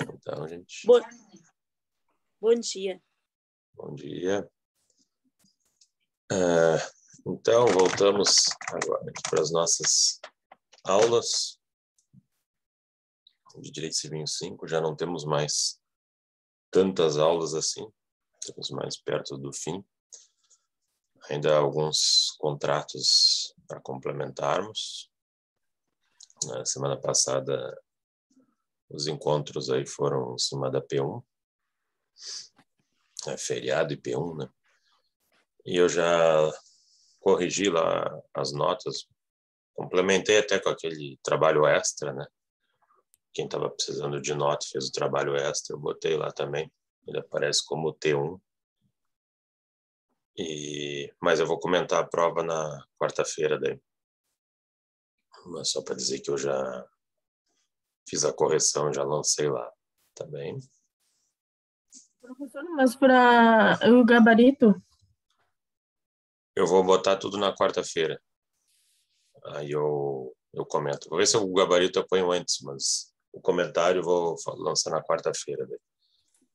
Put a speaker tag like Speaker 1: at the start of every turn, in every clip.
Speaker 1: Então, gente.
Speaker 2: Bom dia.
Speaker 1: Bom dia. Então, voltamos agora para as nossas aulas de Direito Civil 5. Já não temos mais tantas aulas assim. Estamos mais perto do fim. Ainda há alguns contratos para complementarmos. Na semana passada, os encontros aí foram em cima da P1. Feriado e P1, né? E eu já corrigi lá as notas, complementei até com aquele trabalho extra, né? Quem estava precisando de nota fez o trabalho extra, eu botei lá também. Ele aparece como T1. Mas eu vou comentar a prova na quarta-feira daí. Mas só para dizer que eu já fiz a correção, já lancei lá, tá bem?
Speaker 2: Professor, mas para o gabarito?
Speaker 1: Eu vou botar tudo na quarta-feira. Aí eu comento. Vou ver se o gabarito eu ponho antes, mas o comentário eu vou lançar na quarta-feira.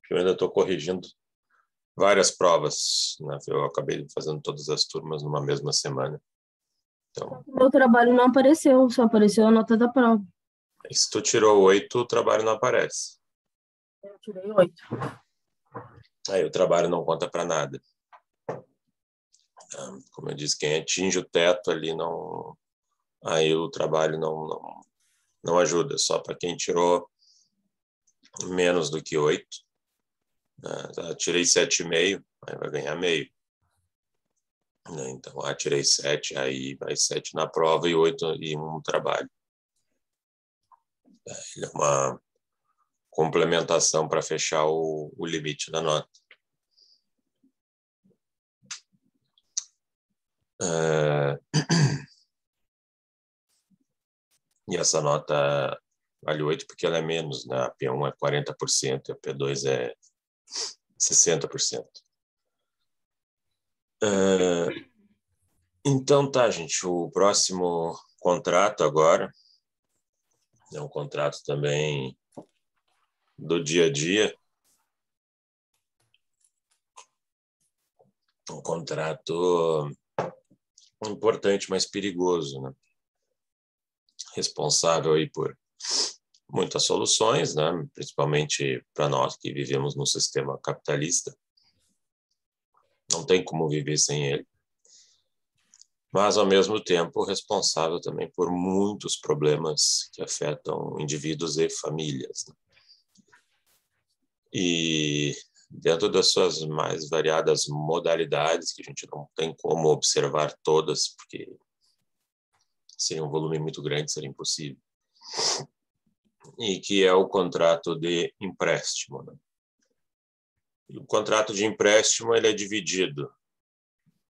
Speaker 1: Eu ainda estou corrigindo várias provas, né? Eu acabei fazendo todas as turmas numa mesma semana. Então,
Speaker 2: Meu trabalho não apareceu, só apareceu a nota da prova.
Speaker 1: se tu tirou 8, o trabalho não aparece.
Speaker 2: Eu tirei 8.
Speaker 1: Aí o trabalho não conta para nada. Como eu disse, quem atinge o teto ali não... Aí o trabalho não ajuda, só para quem tirou menos do que 8. Tirei 7,5, aí vai ganhar meio. Então, tirei 7, aí vai 7 na prova e 8 e 1 no trabalho. Ele é uma complementação para fechar o limite da nota. E essa nota vale 8 porque ela é menos, né? A P1 é 40%, a P2 é 60%. Então tá, gente, o próximo contrato agora é um contrato também do dia a dia, um contrato importante, mas perigoso, né? Responsável aí por muitas soluções, né? Principalmente para nós que vivemos num sistema capitalista. Não tem como viver sem ele. Mas, ao mesmo tempo, responsável também por muitos problemas que afetam indivíduos e famílias, né? E dentro das suas mais variadas modalidades, que a gente não tem como observar todas, porque seria um volume muito grande, seria impossível. E que é o contrato de empréstimo, né? E o contrato de empréstimo ele é dividido,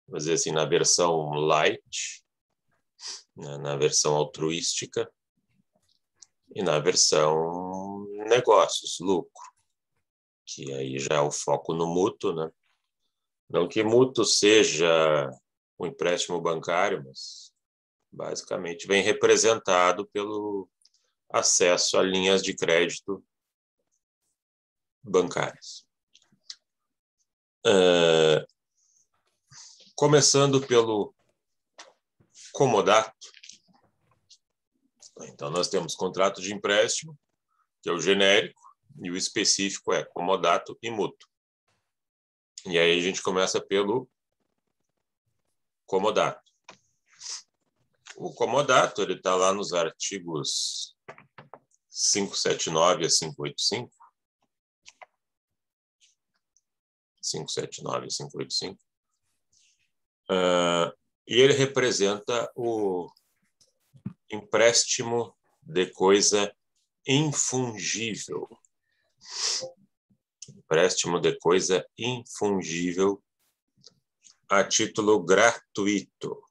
Speaker 1: vamos dizer assim, na versão light, né, na versão altruística e na versão negócios, lucro, que aí já é o foco no mútuo, né? Não que mútuo seja um empréstimo bancário, mas basicamente vem representado pelo acesso a linhas de crédito bancárias. Começando pelo comodato. Então, nós temos contrato de empréstimo, que é o genérico, e o específico é comodato e mútuo. E aí a gente começa pelo comodato. O comodato ele está lá nos artigos 579 a 585. 579 e 585. E ele representa o empréstimo de coisa infungível. Empréstimo de coisa infungível a título gratuito.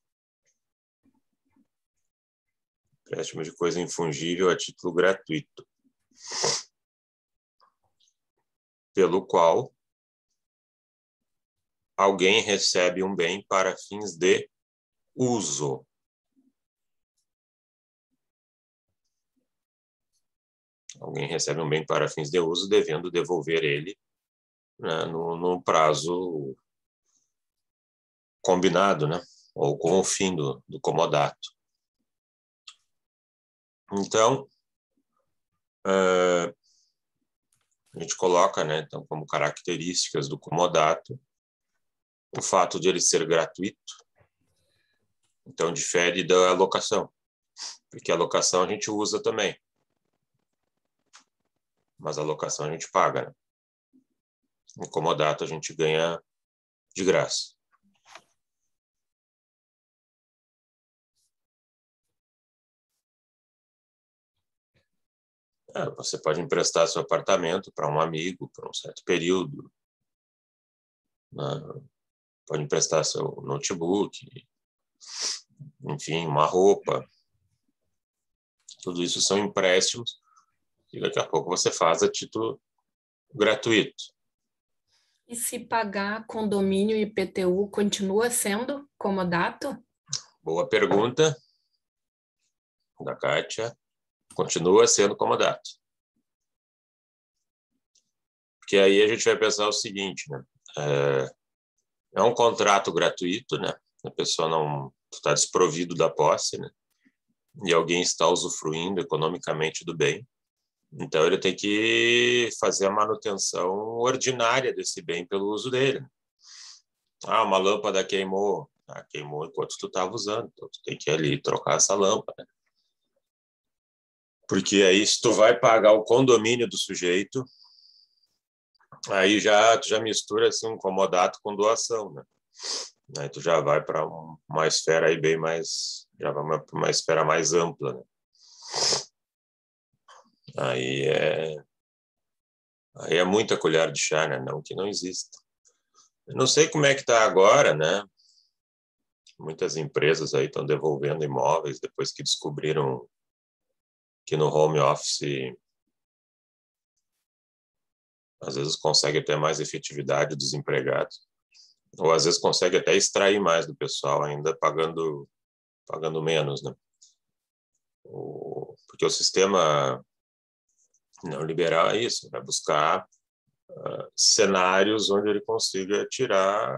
Speaker 1: Empréstimo de coisa infungível a título gratuito. Pelo qual alguém recebe um bem para fins de uso. Alguém recebe um bem para fins de uso, devendo devolver ele, né, no prazo combinado, né, ou com o fim do comodato. Então, a gente coloca, né, então, como características do comodato o fato de ele ser gratuito. Então, difere da locação, porque a locação a gente usa também, mas a locação a gente paga, né? O comodato a gente ganha de graça. Você pode emprestar seu apartamento para um amigo por um certo período, né? Pode emprestar seu notebook, enfim, uma roupa. Tudo isso são empréstimos e daqui a pouco você faz a título gratuito.
Speaker 3: E se pagar condomínio e IPTU, continua sendo comodato?
Speaker 1: Boa pergunta da Kátia. Continua sendo comodato. Porque aí a gente vai pensar o seguinte, né? É um contrato gratuito, né? A pessoa não está desprovido da posse, né? E alguém está usufruindo economicamente do bem. Então, ele tem que fazer a manutenção ordinária desse bem pelo uso dele. Uma lâmpada queimou. Queimou enquanto tu estava usando. Então, tu tem que ir ali trocar essa lâmpada. Porque aí, se tu vai pagar o condomínio do sujeito, aí tu já mistura assim, um comodato com doação, né? Aí tu já vai para uma esfera aí bem mais... Já vai para uma esfera mais ampla, né? Aí é muita colher de chá, né? Não que não exista. Eu não sei como é que está agora, né? Muitas empresas aí estão devolvendo imóveis depois que descobriram que no home office às vezes consegue ter mais efetividade dos empregados, ou às vezes consegue até extrair mais do pessoal ainda pagando menos, né? Porque o sistema neoliberal é isso, vai buscar cenários onde ele consiga tirar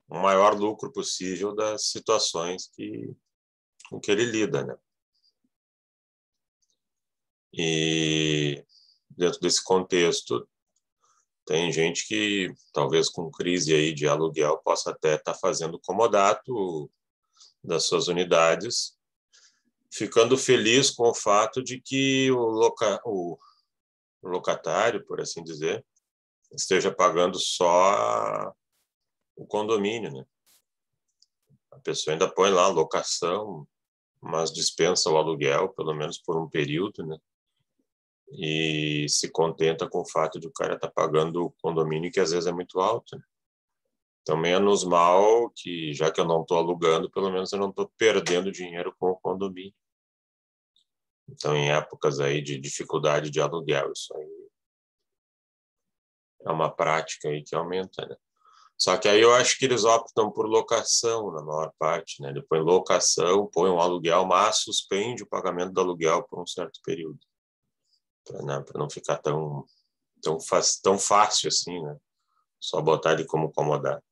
Speaker 1: o maior lucro possível das situações com que ele lida, né? E dentro desse contexto, tem gente que, talvez com crise aí de aluguel, possa até estar fazendo comodato das suas unidades, ficando feliz com o fato de que o locatário, por assim dizer, esteja pagando só o condomínio, né? A pessoa ainda põe lá a locação, mas dispensa o aluguel, pelo menos por um período, né? E se contenta com o fato de o cara estar pagando o condomínio, que às vezes é muito alto, né? Então, menos mal que, já que eu não estou alugando, pelo menos eu não estou perdendo dinheiro com o condomínio. Então, em épocas aí de dificuldade de aluguel, isso aí é uma prática aí que aumenta, né? Só que aí eu acho que eles optam por locação, na maior parte, né? Depois locação, põe um aluguel, mas suspende o pagamento do aluguel por um certo período, para não ficar tão fácil assim, né? Só botar ele como comodato.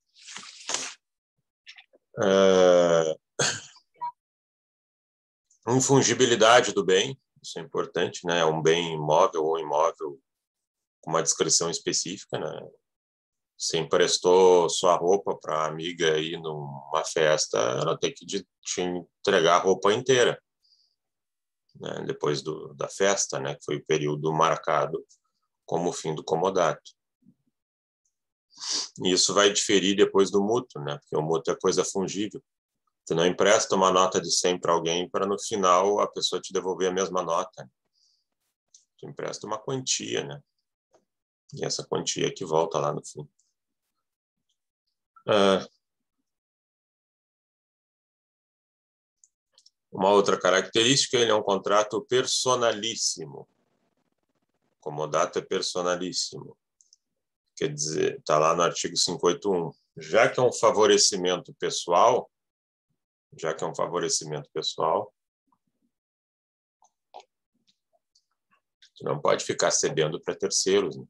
Speaker 1: Infungibilidade do bem, isso é importante, né? É um bem imóvel ou imóvel com uma descrição específica, né? Você emprestou sua roupa para a amiga aí numa festa, ela tem que te entregar a roupa inteira, né? Depois da festa, né? Que foi o período marcado como o fim do comodato. E isso vai diferir depois do mútuo, né? Porque o mútuo é coisa fungível. Você não empresta uma nota de 100 para alguém para no final a pessoa te devolver a mesma nota. Você empresta uma quantia, né? E essa quantia é que volta lá no fim. Uma outra característica, ele é um contrato personalíssimo. O comodato é personalíssimo. Quer dizer, está lá no artigo 581. Já que é um favorecimento pessoal, Tu não pode ficar cedendo para terceiros, né?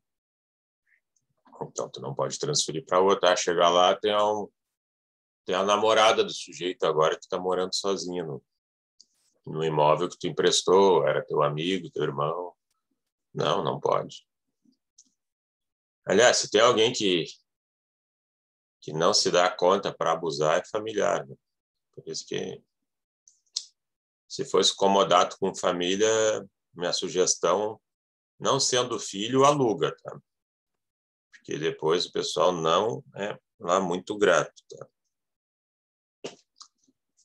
Speaker 1: Então, tu não pode transferir para outra. Chegar lá, tem a namorada do sujeito agora que está morando sozinha no imóvel que tu emprestou, era teu amigo, teu irmão. Não, não pode. Aliás, se tem alguém que não se dá conta para abusar, é familiar, né? Por isso que, se fosse comodato com família, minha sugestão, não sendo filho, aluga, tá? Porque depois o pessoal não é lá muito grato, tá?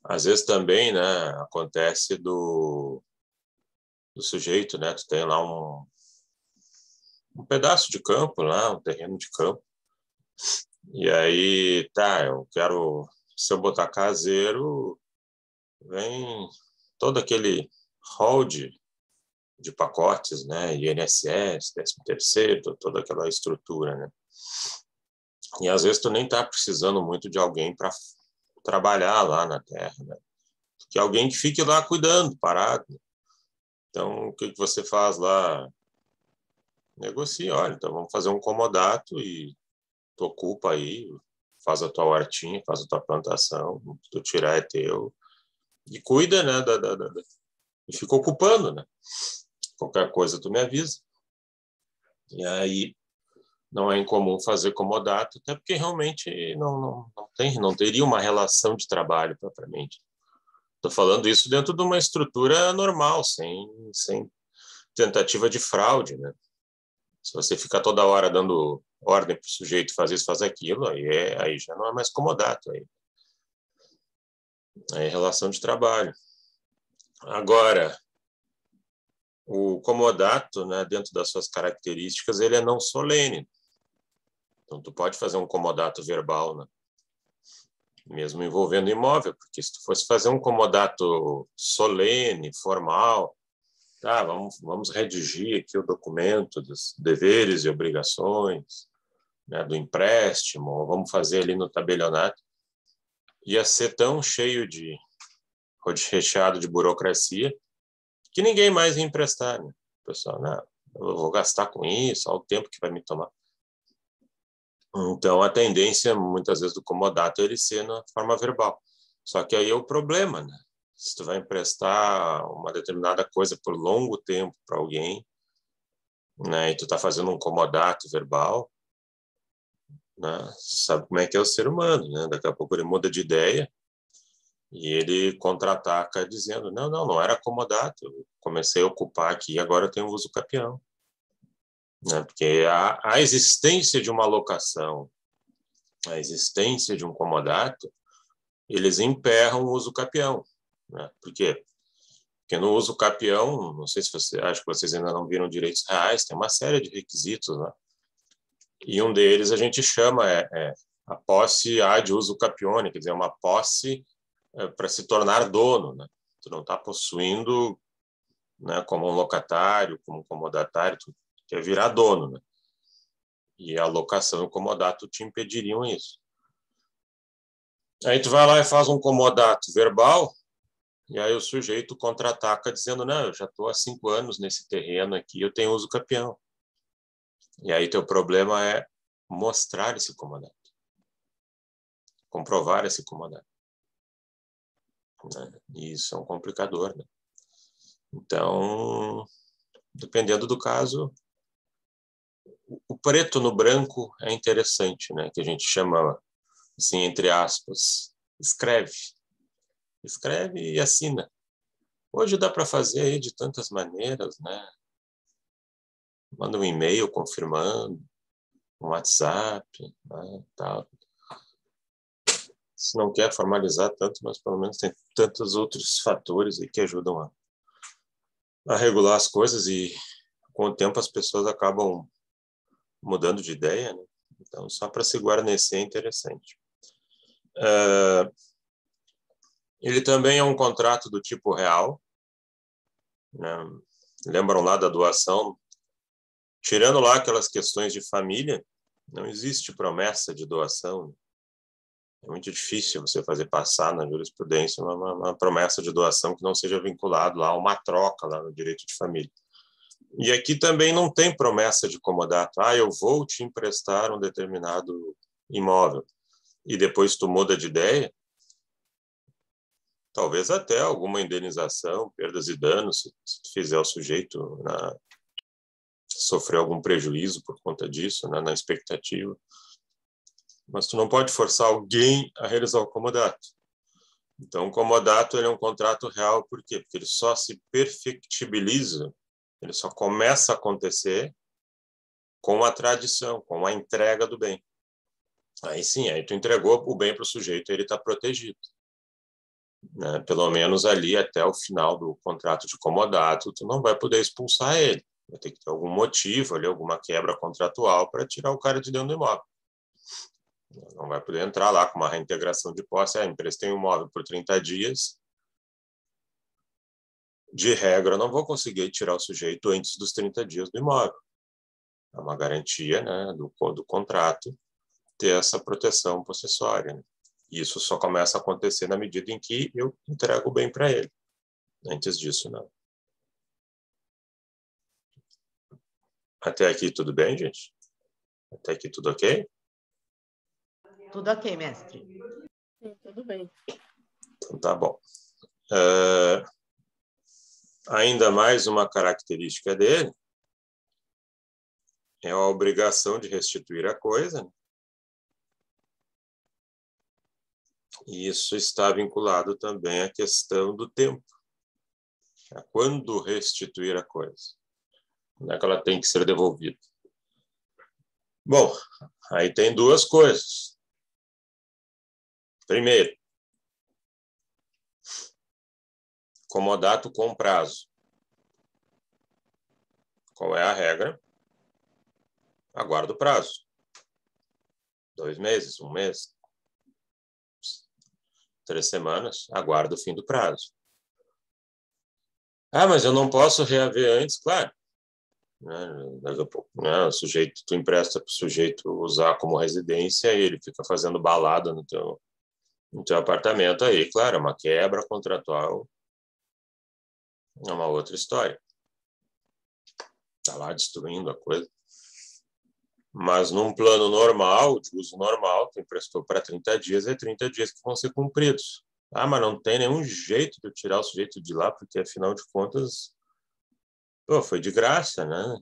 Speaker 1: Às vezes também, né, acontece do sujeito, né? Tu tem lá um pedaço de campo lá, um terreno de campo. E aí, tá, eu quero, se eu botar caseiro, vem todo aquele rol de pacotes, né? INSS, 13º, toda aquela estrutura, né? E às vezes tu nem tá precisando muito de alguém para trabalhar lá na terra, né? Que alguém que fique lá cuidando, parado. Então, o que você faz lá? Negocia, olha, então vamos fazer um comodato e tu ocupa aí, faz a tua hortinha, faz a tua plantação, tu tirar é teu, e cuida, né, e fica ocupando, né? Qualquer coisa tu me avisa. E aí não é incomum fazer comodato, até porque realmente não teria uma relação de trabalho propriamente. Estou falando isso dentro de uma estrutura normal, sem tentativa de fraude, né? Se você ficar toda hora dando ordem para o sujeito fazer isso, fazer aquilo, aí já não é mais comodato. Aí é relação de trabalho. Agora, o comodato, né, dentro das suas características, ele é não solene. Então, tu pode fazer um comodato verbal, né? Mesmo envolvendo imóvel, porque se tu fosse fazer um comodato solene, formal, tá, vamos redigir aqui o documento dos deveres e obrigações, né, do empréstimo, vamos fazer ali no tabelionato, ia ser tão cheio recheado de burocracia que ninguém mais ia emprestar, né? O pessoal, não, eu vou gastar com isso, olha o tempo que vai me tomar. Então, a tendência, muitas vezes, do comodato é ele ser na forma verbal. Só que aí é o problema, né? Se tu vai emprestar uma determinada coisa por longo tempo para alguém, né, e tu está fazendo um comodato verbal, né, sabe como é que é o ser humano, né? Daqui a pouco ele muda de ideia e ele contra-ataca dizendo, não era comodato, eu comecei a ocupar aqui, agora eu tenho uso capião. Né? Porque a existência de uma locação, a existência de um comodato, eles emperram o uso capião. Né? Por quê? Porque no uso capião, não sei se acho que vocês ainda não viram direitos reais, tem uma série de requisitos, né? E um deles a gente chama a posse ad uso capione, quer dizer, uma posse para se tornar dono, né? Tu não está possuindo, né, como um locatário, como um comodatário, tu quer virar dono, né? E a locação e o comodato te impediriam isso. Aí tu vai lá e faz um comodato verbal, e aí o sujeito contra-ataca dizendo, não, eu já estou há 5 anos nesse terreno aqui, eu tenho uso capião. E aí teu problema é mostrar esse comodato, comprovar esse comodato. Né? E isso é um complicador, né? Então, dependendo do caso, o preto no branco é interessante, né? Que a gente chama, assim, entre aspas, escreve e assina. Hoje dá para fazer aí de tantas maneiras, né? Manda um e-mail confirmando, um WhatsApp, né, tal. Se não quer formalizar tanto, mas pelo menos tem tantos outros fatores aí que ajudam a regular as coisas e com o tempo as pessoas acabam mudando de ideia, né? Então, só para se guarnecer é interessante. Ele também é um contrato do tipo real, né? Lembram lá da doação? Tirando lá aquelas questões de família, não existe promessa de doação. É muito difícil você fazer passar na jurisprudência uma promessa de doação que não seja vinculado lá a uma troca lá no direito de família. E aqui também não tem promessa de comodato. Ah, eu vou te emprestar um determinado imóvel. E depois tu muda de ideia. Talvez até alguma indenização, perdas e danos, se tu fizer o sujeito sofrer algum prejuízo por conta disso, né, na expectativa. Mas tu não pode forçar alguém a realizar o comodato. Então, o comodato ele é um contrato real, por quê? Porque ele só se perfectibiliza, ele só começa a acontecer com a tradição, com a entrega do bem. Aí sim, aí tu entregou o bem para o sujeito, ele está protegido. Né? Pelo menos ali até o final do contrato de comodato, tu não vai poder expulsar ele. Vai ter que ter algum motivo ali, alguma quebra contratual para tirar o cara de dentro do imóvel. Não vai poder entrar lá com uma reintegração de posse. Emprestei um imóvel por 30 dias. De regra, eu não vou conseguir tirar o sujeito antes dos 30 dias do imóvel. É uma garantia, né, do contrato ter essa proteção possessória. Né? Isso só começa a acontecer na medida em que eu entrego o bem para ele. Antes disso, não. Até aqui tudo bem, gente? Até aqui tudo ok?
Speaker 4: Tudo ok, mestre.
Speaker 2: Sim, tudo bem.
Speaker 1: Então tá bom. Ainda mais uma característica dele é a obrigação de restituir a coisa. Né? E isso está vinculado também à questão do tempo. Quando restituir a coisa? Quando é que ela tem que ser devolvida? Bom, aí tem duas coisas. Primeiro, comodato com prazo. Qual é a regra? Aguarda o prazo. 2 meses, 1 mês, 3 semanas, aguarda o fim do prazo. Ah, mas eu não posso reaver antes? Claro. Daqui a pouco, né? O sujeito, tu empresta para o sujeito usar como residência e ele fica fazendo balada no teu apartamento aí. Claro, é uma quebra contratual. É uma outra história. Está lá destruindo a coisa. Mas num plano normal, de uso normal, tu emprestou para 30 dias, é 30 dias que vão ser cumpridos. Ah, mas não tem nenhum jeito de tirar o sujeito de lá, porque afinal de contas, foi de graça, né?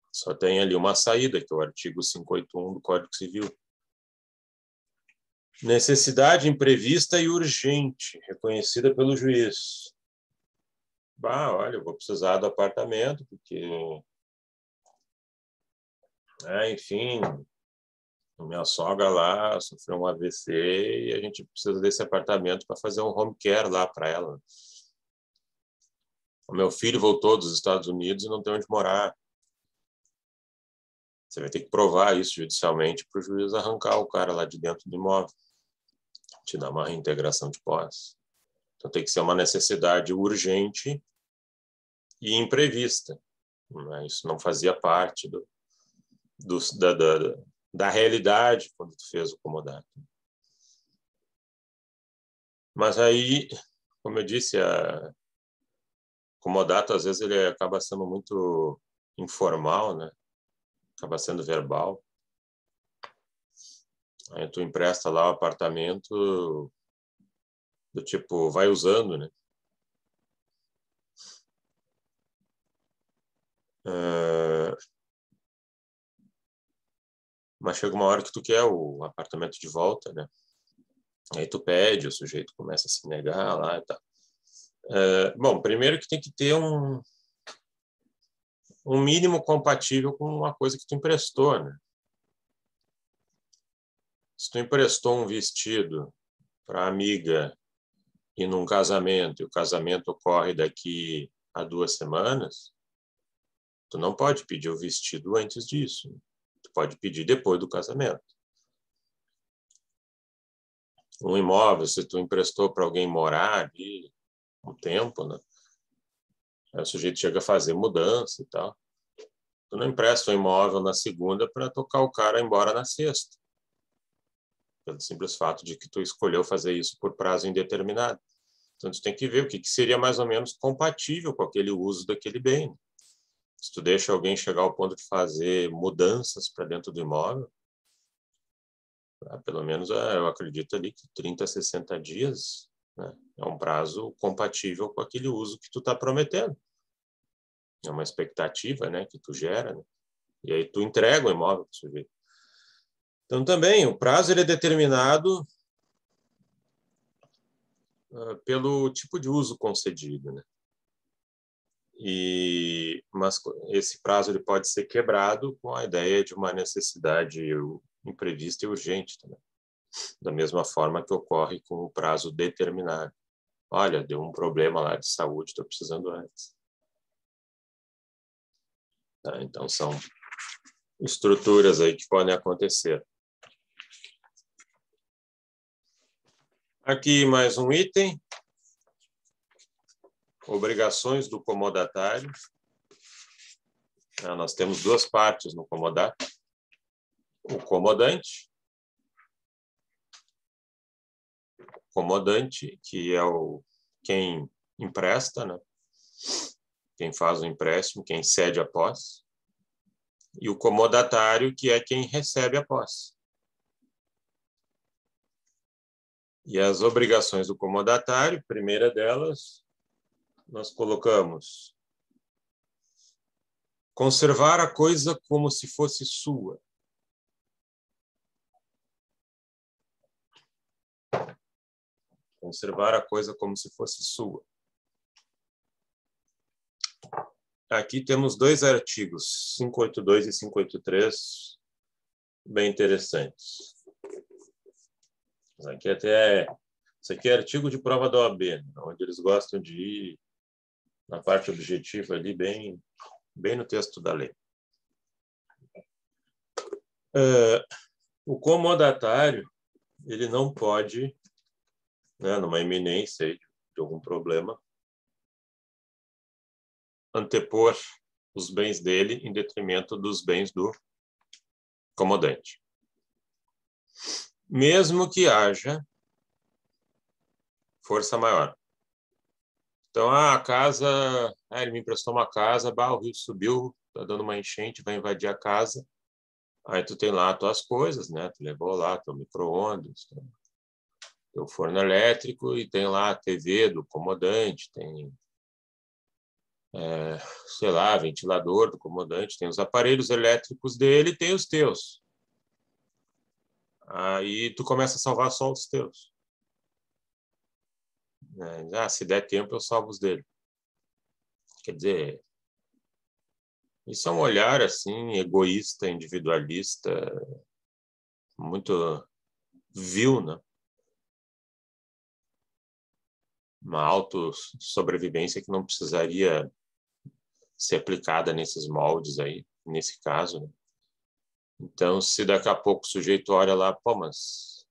Speaker 1: Só tem ali uma saída, que é o artigo 581 do Código Civil. Necessidade imprevista e urgente, reconhecida pelo juiz. Olha, eu vou precisar do apartamento, porque... enfim, minha sogra lá sofreu um AVC e a gente precisa desse apartamento para fazer um home care lá para ela. O meu filho voltou dos Estados Unidos e não tem onde morar. Você vai ter que provar isso judicialmente para o juiz arrancar o cara lá de dentro do imóvel. Te dar uma reintegração de posse. Então tem que ser uma necessidade urgente e imprevista. Isso não fazia parte da realidade quando tu fez o comodato. Mas aí, como eu disse, o comodato às vezes ele acaba sendo muito informal, né? Acaba sendo verbal. Aí tu empresta lá o apartamento do tipo, vai usando, né? Mas chega uma hora que tu quer o apartamento de volta, né? Aí tu pede, o sujeito começa a se negar lá e tal. Bom, primeiro que tem que ter um mínimo compatível com uma coisa que tu emprestou, né? Se tu emprestou um vestido para amiga e num casamento, e o casamento ocorre daqui a 2 semanas, tu não pode pedir o vestido antes disso. Tu pode pedir depois do casamento. Um imóvel, se tu emprestou para alguém morar ali um tempo, né? Aí o sujeito chega a fazer mudança e tal. Tu não empresta um imóvel na segunda para tocar o cara embora na sexta. Pelo simples fato de que tu escolheu fazer isso por prazo indeterminado. Então, tu tem que ver o que seria mais ou menos compatível com aquele uso daquele bem. Se tu deixa alguém chegar ao ponto de fazer mudanças para dentro do imóvel, pelo menos eu acredito ali que 30 a 60 dias, né, é um prazo compatível com aquele uso que tu está prometendo. É uma expectativa, né, que tu gera, né? E aí tu entrega o imóvel para o sujeito. Então, também, o prazo ele é determinado pelo tipo de uso concedido, né? Mas esse prazo ele pode ser quebrado com a ideia de uma necessidade imprevista e urgente também. Da mesma forma que ocorre com o prazo determinado. Olha, deu um problema lá de saúde, estou precisando antes. Tá, então, são estruturas aí que podem acontecer. Aqui mais um item. Obrigações do comodatário. Nós temos duas partes no comodato. O comodante. Comodante, que é quem empresta, né? Quem faz o empréstimo, quem cede a posse. E o comodatário, que é quem recebe a posse. E as obrigações do comodatário, primeira delas, nós colocamos conservar a coisa como se fosse sua. Conservar a coisa como se fosse sua. Aqui temos dois artigos, 582 e 583, bem interessantes. Isso aqui é artigo de prova da OAB, onde eles gostam de ir na parte objetiva ali, bem no texto da lei. O comodatário, ele não pode, né, numa iminência de algum problema, antepor os bens dele em detrimento dos bens do comodante. Mesmo que haja força maior. Então, a casa, ele me emprestou uma casa, o rio subiu, está dando uma enchente, vai invadir a casa. Aí tu tem lá as tuas coisas, né? Tu levou lá teu micro-ondas, teu forno elétrico e tem lá a TV do comodante, tem, sei lá, ventilador do comodante, tem os aparelhos elétricos dele e tem os teus. Aí tu começa a salvar só os teus. Se der tempo, eu salvo os dele. Quer dizer, isso é um olhar assim egoísta, individualista, muito vil, né? Uma autossobrevivência que não precisaria ser aplicada nesses moldes aí, nesse caso, né? Então, se daqui a pouco o sujeito olha lá, pô, mas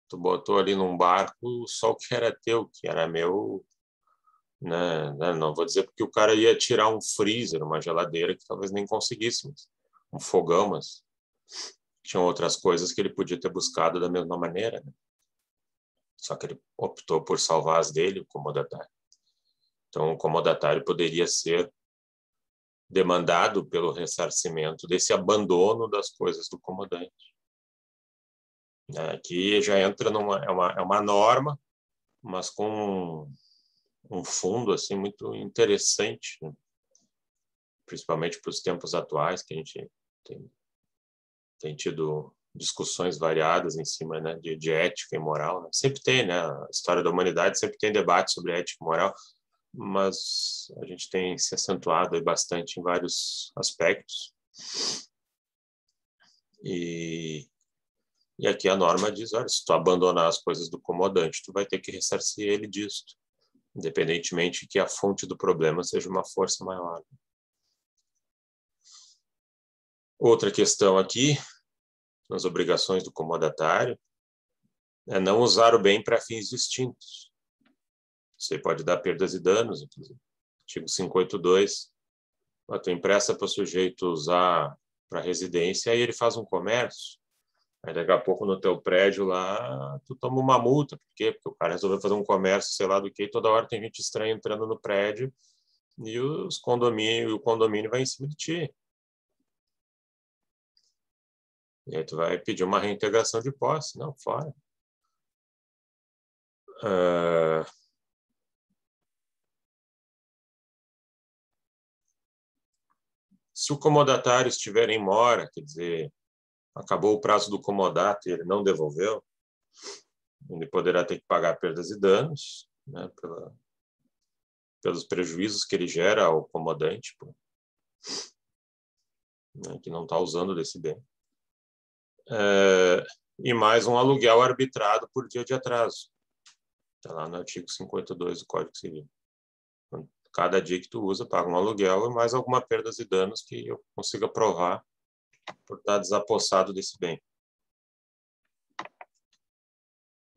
Speaker 1: tu botou ali num barco só o que era teu, que era meu, né? Não vou dizer porque o cara ia tirar um freezer, uma geladeira que talvez nem conseguíssemos, um fogão, mas tinham outras coisas que ele podia ter buscado da mesma maneira, né? Só que ele optou por salvar as dele, o comodatário. Então, o comodatário poderia ser demandado pelo ressarcimento desse abandono das coisas do comodante. Aqui já entra é uma norma, mas com um fundo assim muito interessante, né? Principalmente para os tempos atuais, que a gente tem tido discussões variadas em cima, né, de ética e moral, né? Sempre tem, né? A história da humanidade sempre tem debate sobre ética e moral, mas a gente tem se acentuado bastante em vários aspectos. E aqui a norma diz, olha, se tu abandonar as coisas do comodante, tu vai ter que ressarcir ele disto, independentemente que a fonte do problema seja uma força maior. Outra questão aqui, nas obrigações do comodatário, é não usar o bem para fins distintos. Você pode dar perdas e danos, inclusive. Artigo 582, tu empresta para o sujeito usar para residência, aí ele faz um comércio, Aí daqui a pouco no teu prédio lá, tu toma uma multa. Por quê? Porque o cara resolveu fazer um comércio, sei lá do que, e toda hora tem gente estranha entrando no prédio e o condomínio vai em cima de ti. E aí tu vai pedir uma reintegração de posse. Não, fora. Se o comodatário estiver em mora, quer dizer, acabou o prazo do comodato e ele não devolveu, ele poderá ter que pagar perdas e danos, né, pelos prejuízos que ele gera ao comodante, né, que não está usando desse bem. E mais um aluguel arbitrado por dia de atraso. Está lá no artigo 52 do Código Civil. Cada dia que tu usa, paga um aluguel e mais alguma perdas e danos que eu consiga provar por estar desapossado desse bem.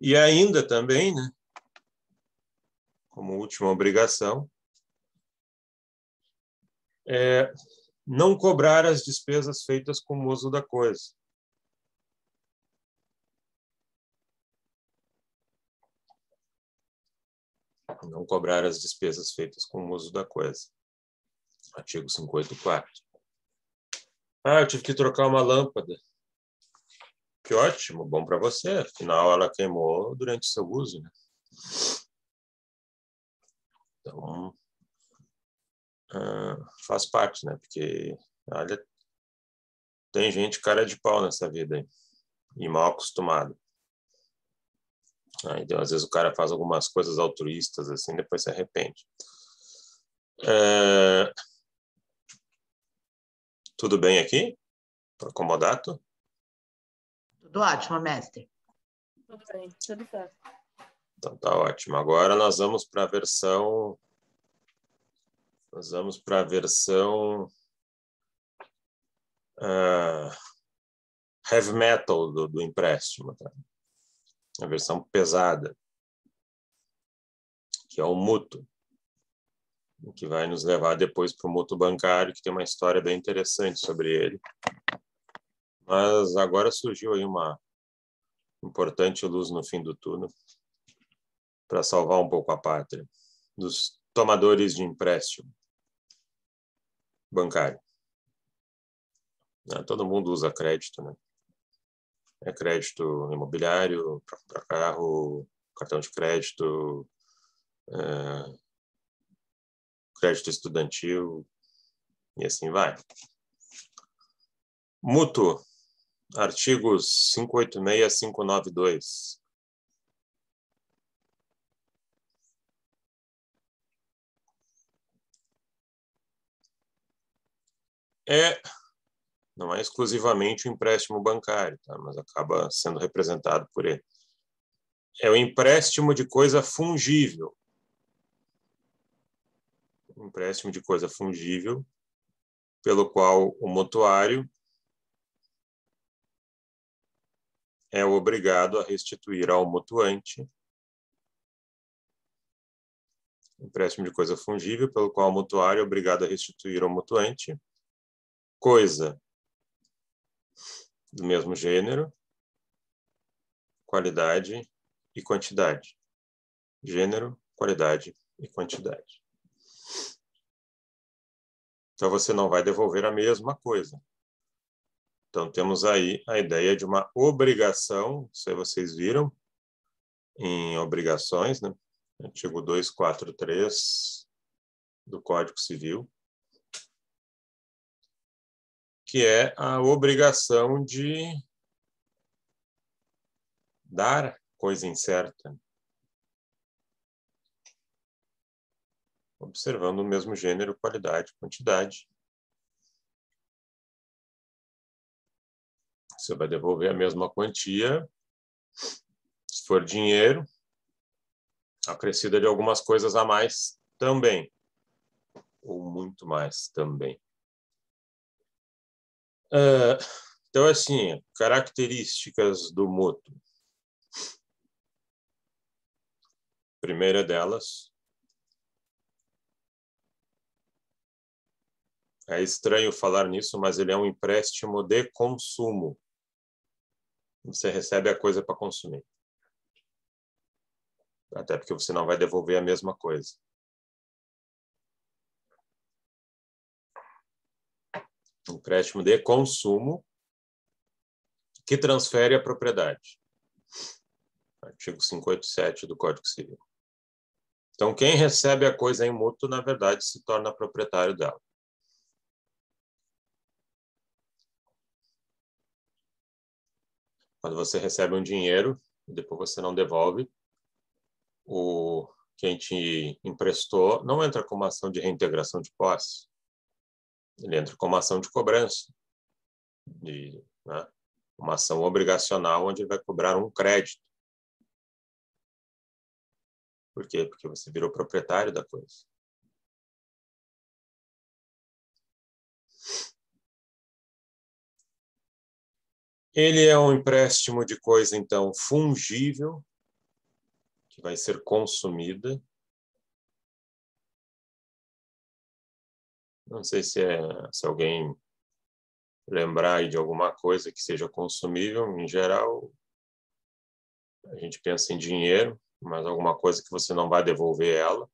Speaker 1: E ainda também, né, como última obrigação, não cobrar as despesas feitas com o uso da coisa. Não cobrar as despesas feitas com o uso da coisa. Artigo 54. Eu tive que trocar uma lâmpada. Que ótimo, bom para você. Afinal, ela queimou durante o seu uso, né? Então, faz parte, né? Porque, olha, tem gente cara de pau nessa vida aí, e mal acostumado. Então, às vezes o cara faz algumas coisas altruístas assim, depois se arrepende. Tudo bem aqui? Comodato?
Speaker 4: Tudo ótimo, mestre.
Speaker 2: Tudo bem, tudo certo.
Speaker 1: Então tá ótimo. Agora nós vamos para a versão heavy metal do empréstimo, tá? A versão pesada, que é o mútuo, que vai nos levar depois para o mútuo bancário, que tem uma história bem interessante sobre ele. Mas agora surgiu aí uma importante luz no fim do túnel para salvar um pouco a pátria dos tomadores de empréstimo bancário. Todo mundo usa crédito, né? É crédito imobiliário, para comprar carro, cartão de crédito, crédito estudantil, e assim vai. Mútuo, artigos 586 e 592. Não é exclusivamente o empréstimo bancário, tá? Mas acaba sendo representado por ele. É o empréstimo de coisa fungível. Empréstimo de coisa fungível, pelo qual o mutuário é obrigado a restituir ao mutuante. Empréstimo de coisa fungível, pelo qual o mutuário é obrigado a restituir ao mutuante coisa do mesmo gênero, qualidade e quantidade. Gênero, qualidade e quantidade. Então, você não vai devolver a mesma coisa. Então, temos aí a ideia de uma obrigação, isso aí vocês viram, em obrigações, né? Artigo 243 do Código Civil, que é a obrigação de dar coisa incerta, observando o mesmo gênero, qualidade e quantidade. Você vai devolver a mesma quantia, se for dinheiro, acrescida de algumas coisas a mais também, ou muito mais também. Então, assim, características do mútuo. Primeira delas, é estranho falar nisso, mas ele é um empréstimo de consumo. você recebe a coisa para consumir. Até porque você não vai devolver a mesma coisa. Empréstimo de consumo que transfere a propriedade. Artigo 587 do Código Civil. Então, quem recebe a coisa em mútuo, na verdade, se torna proprietário dela. Quando você recebe um dinheiro, depois você não devolve, quem te emprestou não entra com uma ação de reintegração de posse. Ele entra com uma ação de cobrança, né? Uma ação obrigacional onde ele vai cobrar um crédito. Por quê? Porque você virou proprietário da coisa. Ele é um empréstimo de coisa, então, fungível, que vai ser consumida. Não sei se alguém lembrar aí de alguma coisa que seja consumível. Em geral, a gente pensa em dinheiro, mas alguma coisa que você não vai devolver ela.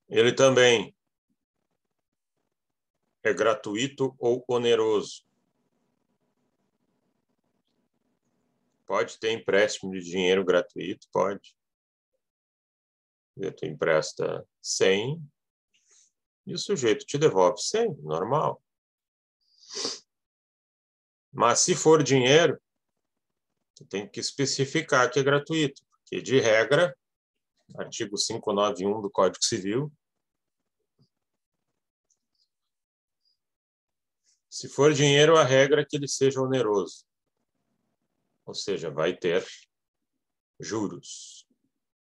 Speaker 1: Ele também é gratuito ou oneroso. Pode ter empréstimo de dinheiro gratuito, pode. Tu empresta 100 e o sujeito te devolve 100, normal. Mas se for dinheiro, tu tem que especificar que é gratuito, porque de regra, artigo 591 do Código Civil, se for dinheiro, a regra é que ele seja oneroso. Ou seja, vai ter juros.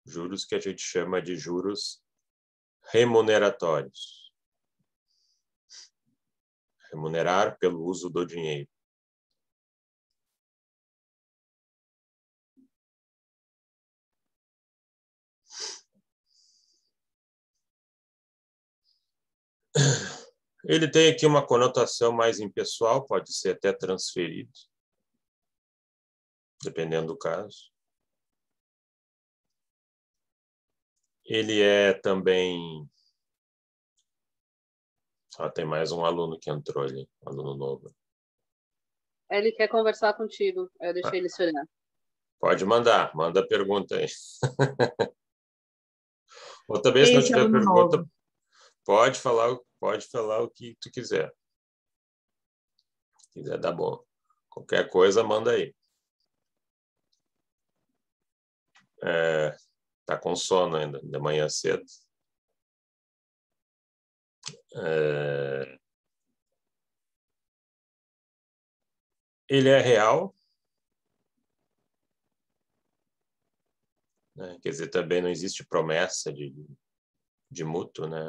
Speaker 1: Juros que a gente chama de juros remuneratórios. Remunerar pelo uso do dinheiro. Ele tem aqui uma conotação mais impessoal, pode ser até transferido, dependendo do caso. Ele é também... tem mais um aluno que entrou ali, um aluno novo.
Speaker 2: Ele quer conversar contigo. Eu deixei ele se olhar.
Speaker 1: Pode manda a pergunta aí. Outra vez, se não tiver pergunta, novo. Pode falar o que tu quiser. Se quiser, dá bom. Qualquer coisa, manda aí. Tá com sono ainda, de manhã cedo. Ele é real. Né? Quer dizer, também não existe promessa de mútuo, né?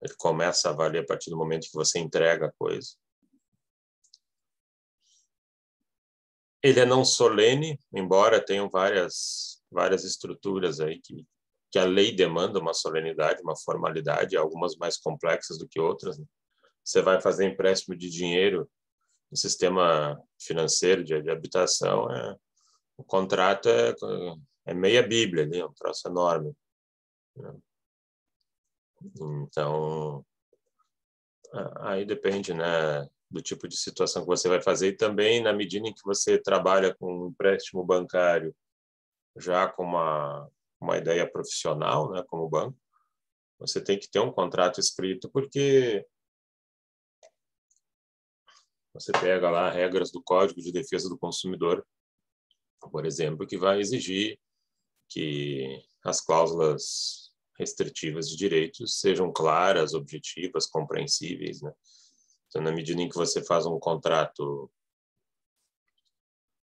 Speaker 1: Ele começa a valer a partir do momento que você entrega a coisa. Ele é não solene, embora tenham várias estruturas aí que a lei demanda uma solenidade, uma formalidade, algumas mais complexas do que outras. Né? Você vai fazer empréstimo de dinheiro no sistema financeiro de habitação, o contrato é meia bíblia ali, um troço enorme. Né? Então, aí depende, né, do tipo de situação que você vai fazer e também na medida em que você trabalha com um empréstimo bancário já com uma ideia profissional, né, como banco, você tem que ter um contrato escrito porque você pega lá regras do Código de Defesa do Consumidor, por exemplo, que vai exigir que as cláusulas restritivas de direitos sejam claras, objetivas, compreensíveis, né? Então, na medida em que você faz um contrato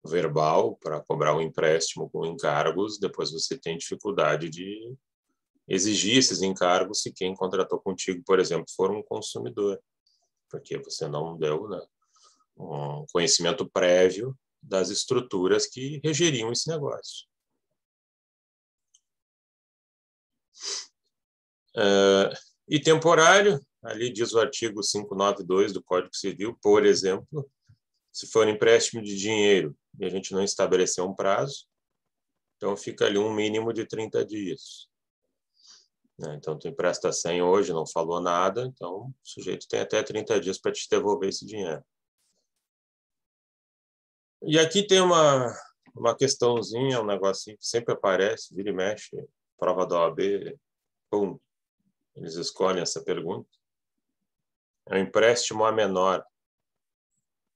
Speaker 1: verbal para cobrar um empréstimo com encargos, depois você tem dificuldade de exigir esses encargos se quem contratou contigo, por exemplo, for um consumidor, porque você não deu, né, um conhecimento prévio das estruturas que regeriam esse negócio. E temporário, ali diz o artigo 592 do Código Civil, por exemplo, se for empréstimo de dinheiro e a gente não estabeleceu um prazo, então fica ali um mínimo de 30 dias. Então, tu empresta 100 hoje, não falou nada, então o sujeito tem até 30 dias para te devolver esse dinheiro. E aqui tem uma questãozinha, um negocinho que sempre aparece, vira e mexe, prova da OAB, pum, eles escolhem essa pergunta. É um empréstimo a menor,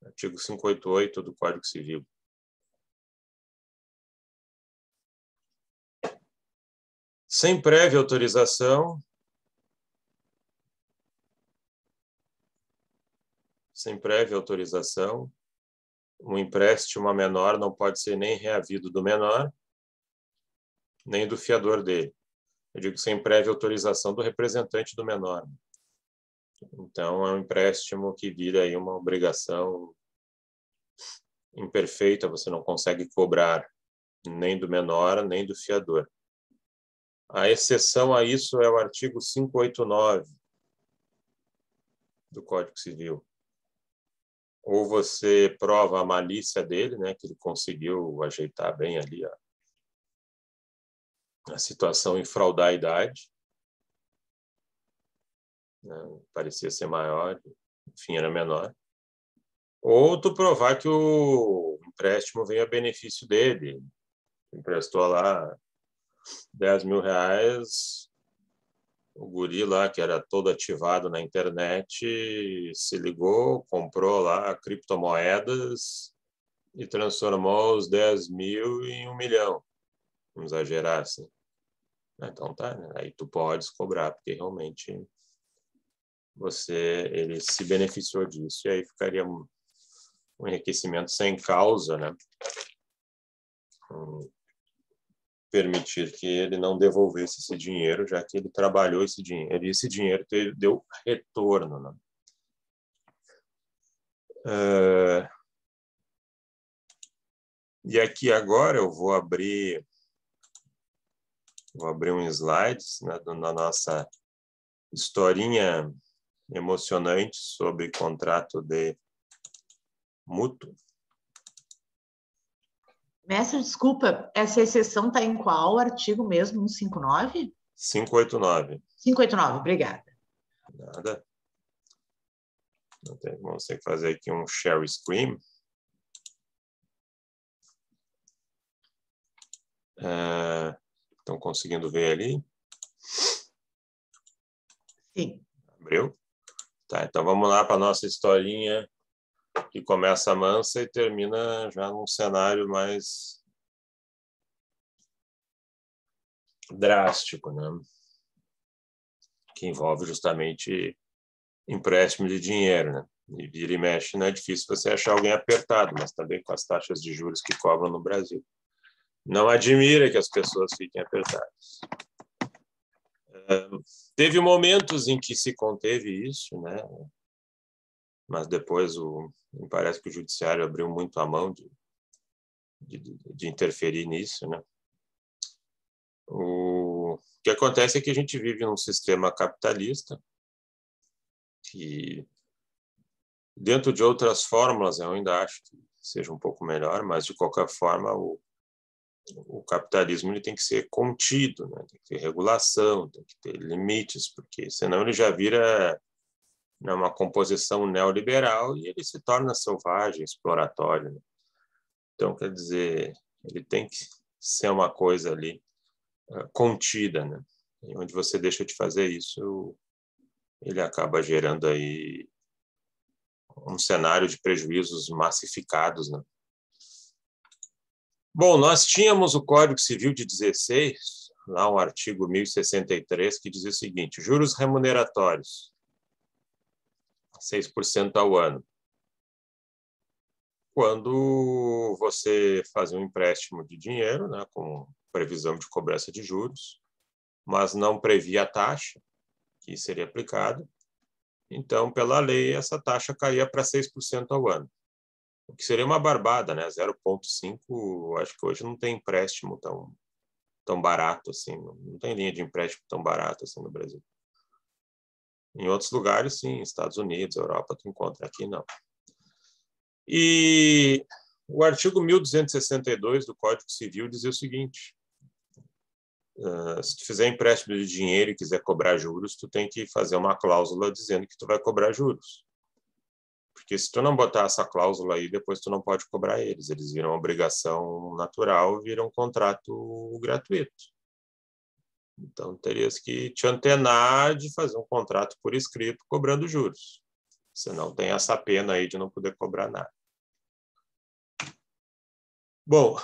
Speaker 1: artigo 588 do Código Civil. Sem prévia autorização, um empréstimo a menor não pode ser nem reavido do menor, nem do fiador dele. Eu digo sem prévia autorização do representante do menor. Então, é um empréstimo que vira aí uma obrigação imperfeita, você não consegue cobrar nem do menor, nem do fiador. A exceção a isso é o artigo 589 do Código Civil. Ou você prova a malícia dele, né, que ele conseguiu ajeitar bem ali a situação em fraudar a idade, né, parecia ser maior, enfim, era menor. Ou tu provar que o empréstimo vem a benefício dele, emprestou lá 10 mil reais, o guri lá, que era todo ativado na internet, se ligou, comprou lá criptomoedas e transformou os 10 mil em 1 milhão. Vamos exagerar assim. Então tá, né? Aí tu podes cobrar, porque realmente ele se beneficiou disso. E aí ficaria um enriquecimento sem causa, né? Permitir que ele não devolvesse esse dinheiro, já que ele trabalhou esse dinheiro, e esse dinheiro deu retorno, né? E aqui agora eu vou abrir um slide, né, na nossa historinha emocionante sobre contrato de mútuo.
Speaker 4: Mestre, desculpa, essa exceção está em qual artigo mesmo? 159?
Speaker 1: 589.
Speaker 4: 589, obrigada.
Speaker 1: Nada. Vamos ter que fazer aqui um share screen. Estão conseguindo ver ali?
Speaker 4: Sim.
Speaker 1: Abriu? Tá, então vamos lá para a nossa historinha, que começa mansa e termina já num cenário mais drástico, né? Que envolve justamente empréstimo de dinheiro, né? E vira e mexe, não é difícil você achar alguém apertado, mas também com as taxas de juros que cobram no Brasil. Não admira que as pessoas fiquem apertadas. Teve momentos em que se conteve isso, né? Mas depois me parece que o judiciário abriu muito a mão de interferir nisso, né? O que acontece é que a gente vive num sistema capitalista que, dentro de outras fórmulas, eu ainda acho que seja um pouco melhor, mas, de qualquer forma, o capitalismo ele tem que ser contido, né? Tem que ter regulação, tem que ter limites, porque senão ele já vira uma composição neoliberal e ele se torna selvagem, exploratório, né? Então, quer dizer, ele tem que ser uma coisa ali contida, né? E onde você deixa de fazer isso, ele acaba gerando aí um cenário de prejuízos massificados, né? Bom, nós tínhamos o Código Civil de 16, lá um artigo 1063, que dizia o seguinte: juros remuneratórios, 6% ao ano. Quando você fazia um empréstimo de dinheiro, né, com previsão de cobrança de juros, mas não previa a taxa que seria aplicada, então, pela lei, essa taxa caía para 6% ao ano. O que seria uma barbada, né? 0,5, acho que hoje não tem empréstimo tão tão barato assim, não tem linha de empréstimo tão barata assim no Brasil. Em outros lugares, sim, Estados Unidos, Europa, tu encontra, aqui não. E o artigo 1262 do Código Civil dizia o seguinte: se tu fizer empréstimo de dinheiro e quiser cobrar juros, tu tem que fazer uma cláusula dizendo que tu vai cobrar juros. Porque se tu não botar essa cláusula aí, depois tu não pode cobrar eles. Eles viram obrigação natural, viram contrato gratuito. Então, terias que te antenar de fazer um contrato por escrito cobrando juros. Senão tem essa pena aí de não poder cobrar nada. Bom,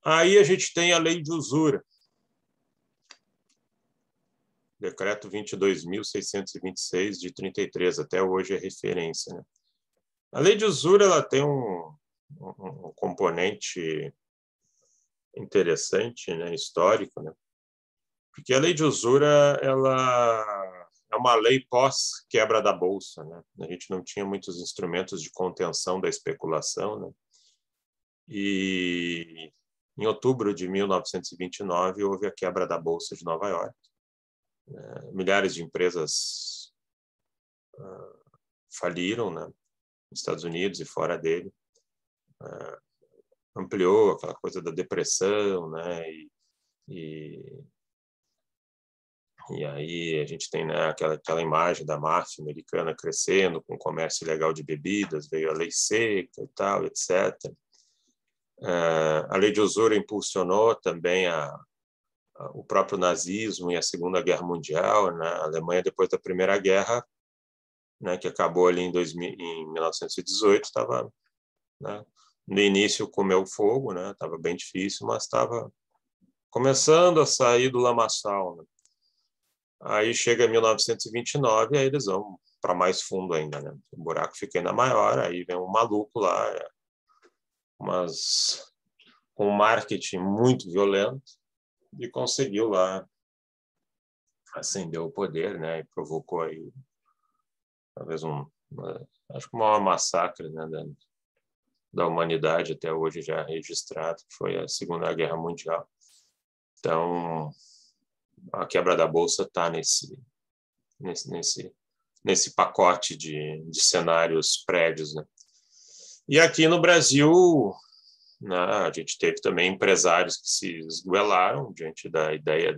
Speaker 1: aí a gente tem a lei de usura. Decreto 22.626, de 33, até hoje é referência, né? A lei de usura ela tem um componente interessante, né, histórico, né? Porque a lei de usura ela é uma lei pós-quebra da Bolsa, né? A gente não tinha muitos instrumentos de contenção da especulação, né? E em outubro de 1929 houve a quebra da Bolsa de Nova York. Milhares de empresas faliram, né? Nos Estados Unidos e fora dele. Ampliou aquela coisa da depressão, né? E aí a gente tem, né, aquela imagem da máfia americana crescendo com o comércio ilegal de bebidas, veio a lei seca e tal, etc. A lei de usura impulsionou também o próprio nazismo e a Segunda Guerra Mundial, né? A Alemanha, depois da Primeira Guerra, né, que acabou ali em 1918, estava, né, no início comeu fogo, né? Estava bem difícil, mas estava começando a sair do lamaçal, né? Aí chega 1929 e aí eles vão para mais fundo ainda, né? O buraco fica ainda maior, aí vem um maluco lá, mas com um marketing muito violento, e conseguiu lá acender o poder, né? E provocou aí talvez acho que o maior massacre, né, da humanidade até hoje já registrado, que foi a Segunda Guerra Mundial. Então, a quebra da Bolsa está nesse pacote de cenários prévios, né? E aqui no Brasil, né, a gente teve também empresários que se esguelaram diante da ideia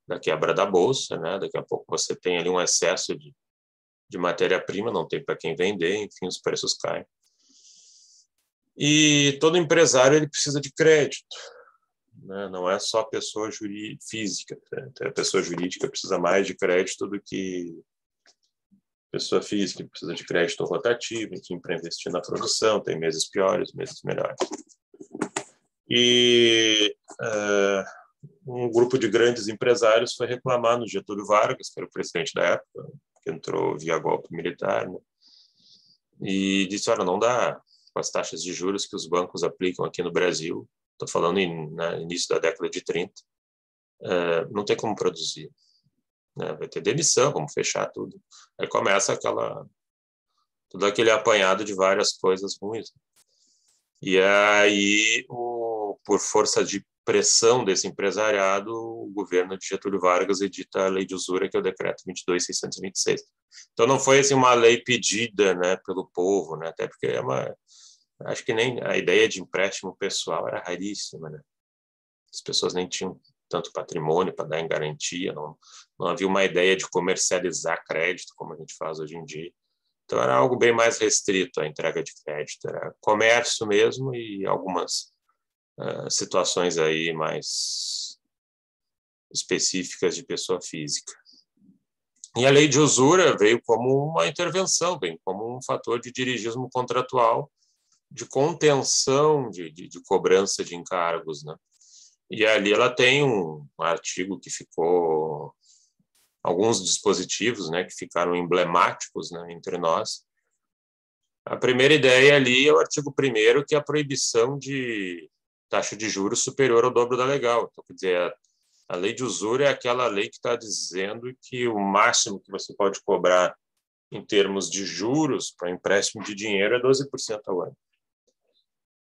Speaker 1: da quebra da Bolsa, né? Daqui a pouco você tem ali um excesso de matéria-prima, não tem para quem vender, enfim, os preços caem. E todo empresário ele precisa de crédito, né? Não é só pessoa física, né? A pessoa jurídica precisa mais de crédito do que pessoa física, precisa de crédito rotativo, enfim, para investir na produção, tem meses piores, meses melhores. E um grupo de grandes empresários foi reclamar no Getúlio Vargas, que era o presidente da época, que entrou via golpe militar, né? E disse, olha, não dá com as taxas de juros que os bancos aplicam aqui no Brasil, estou falando no início da década de 30, não tem como produzir, né? Vai ter demissão, vamos fechar tudo. Aí começa todo aquele apanhado de várias coisas ruins. E aí, por força de pressão desse empresariado, o governo de Getúlio Vargas edita a lei de usura, que é o decreto 22.626. Então, não foi assim, uma lei pedida, né, pelo povo, né, até porque acho que nem a ideia de empréstimo pessoal era raríssima, né? As pessoas nem tinham tanto patrimônio para dar em garantia, não havia uma ideia de comercializar crédito, como a gente faz hoje em dia. Então, era algo bem mais restrito a entrega de crédito, era comércio mesmo e algumas situações aí mais específicas de pessoa física. E a lei de usura veio como uma intervenção, veio como um fator de dirigismo contratual, de contenção de cobrança de encargos, né? E ali ela tem um artigo que ficou, alguns dispositivos, né, que ficaram emblemáticos, né, entre nós. A primeira ideia ali é o artigo 1º, que é a proibição de taxa de juros superior ao dobro da legal. Então, quer dizer, a lei de usura é aquela lei que está dizendo que o máximo que você pode cobrar em termos de juros para empréstimo de dinheiro é 12% ao ano.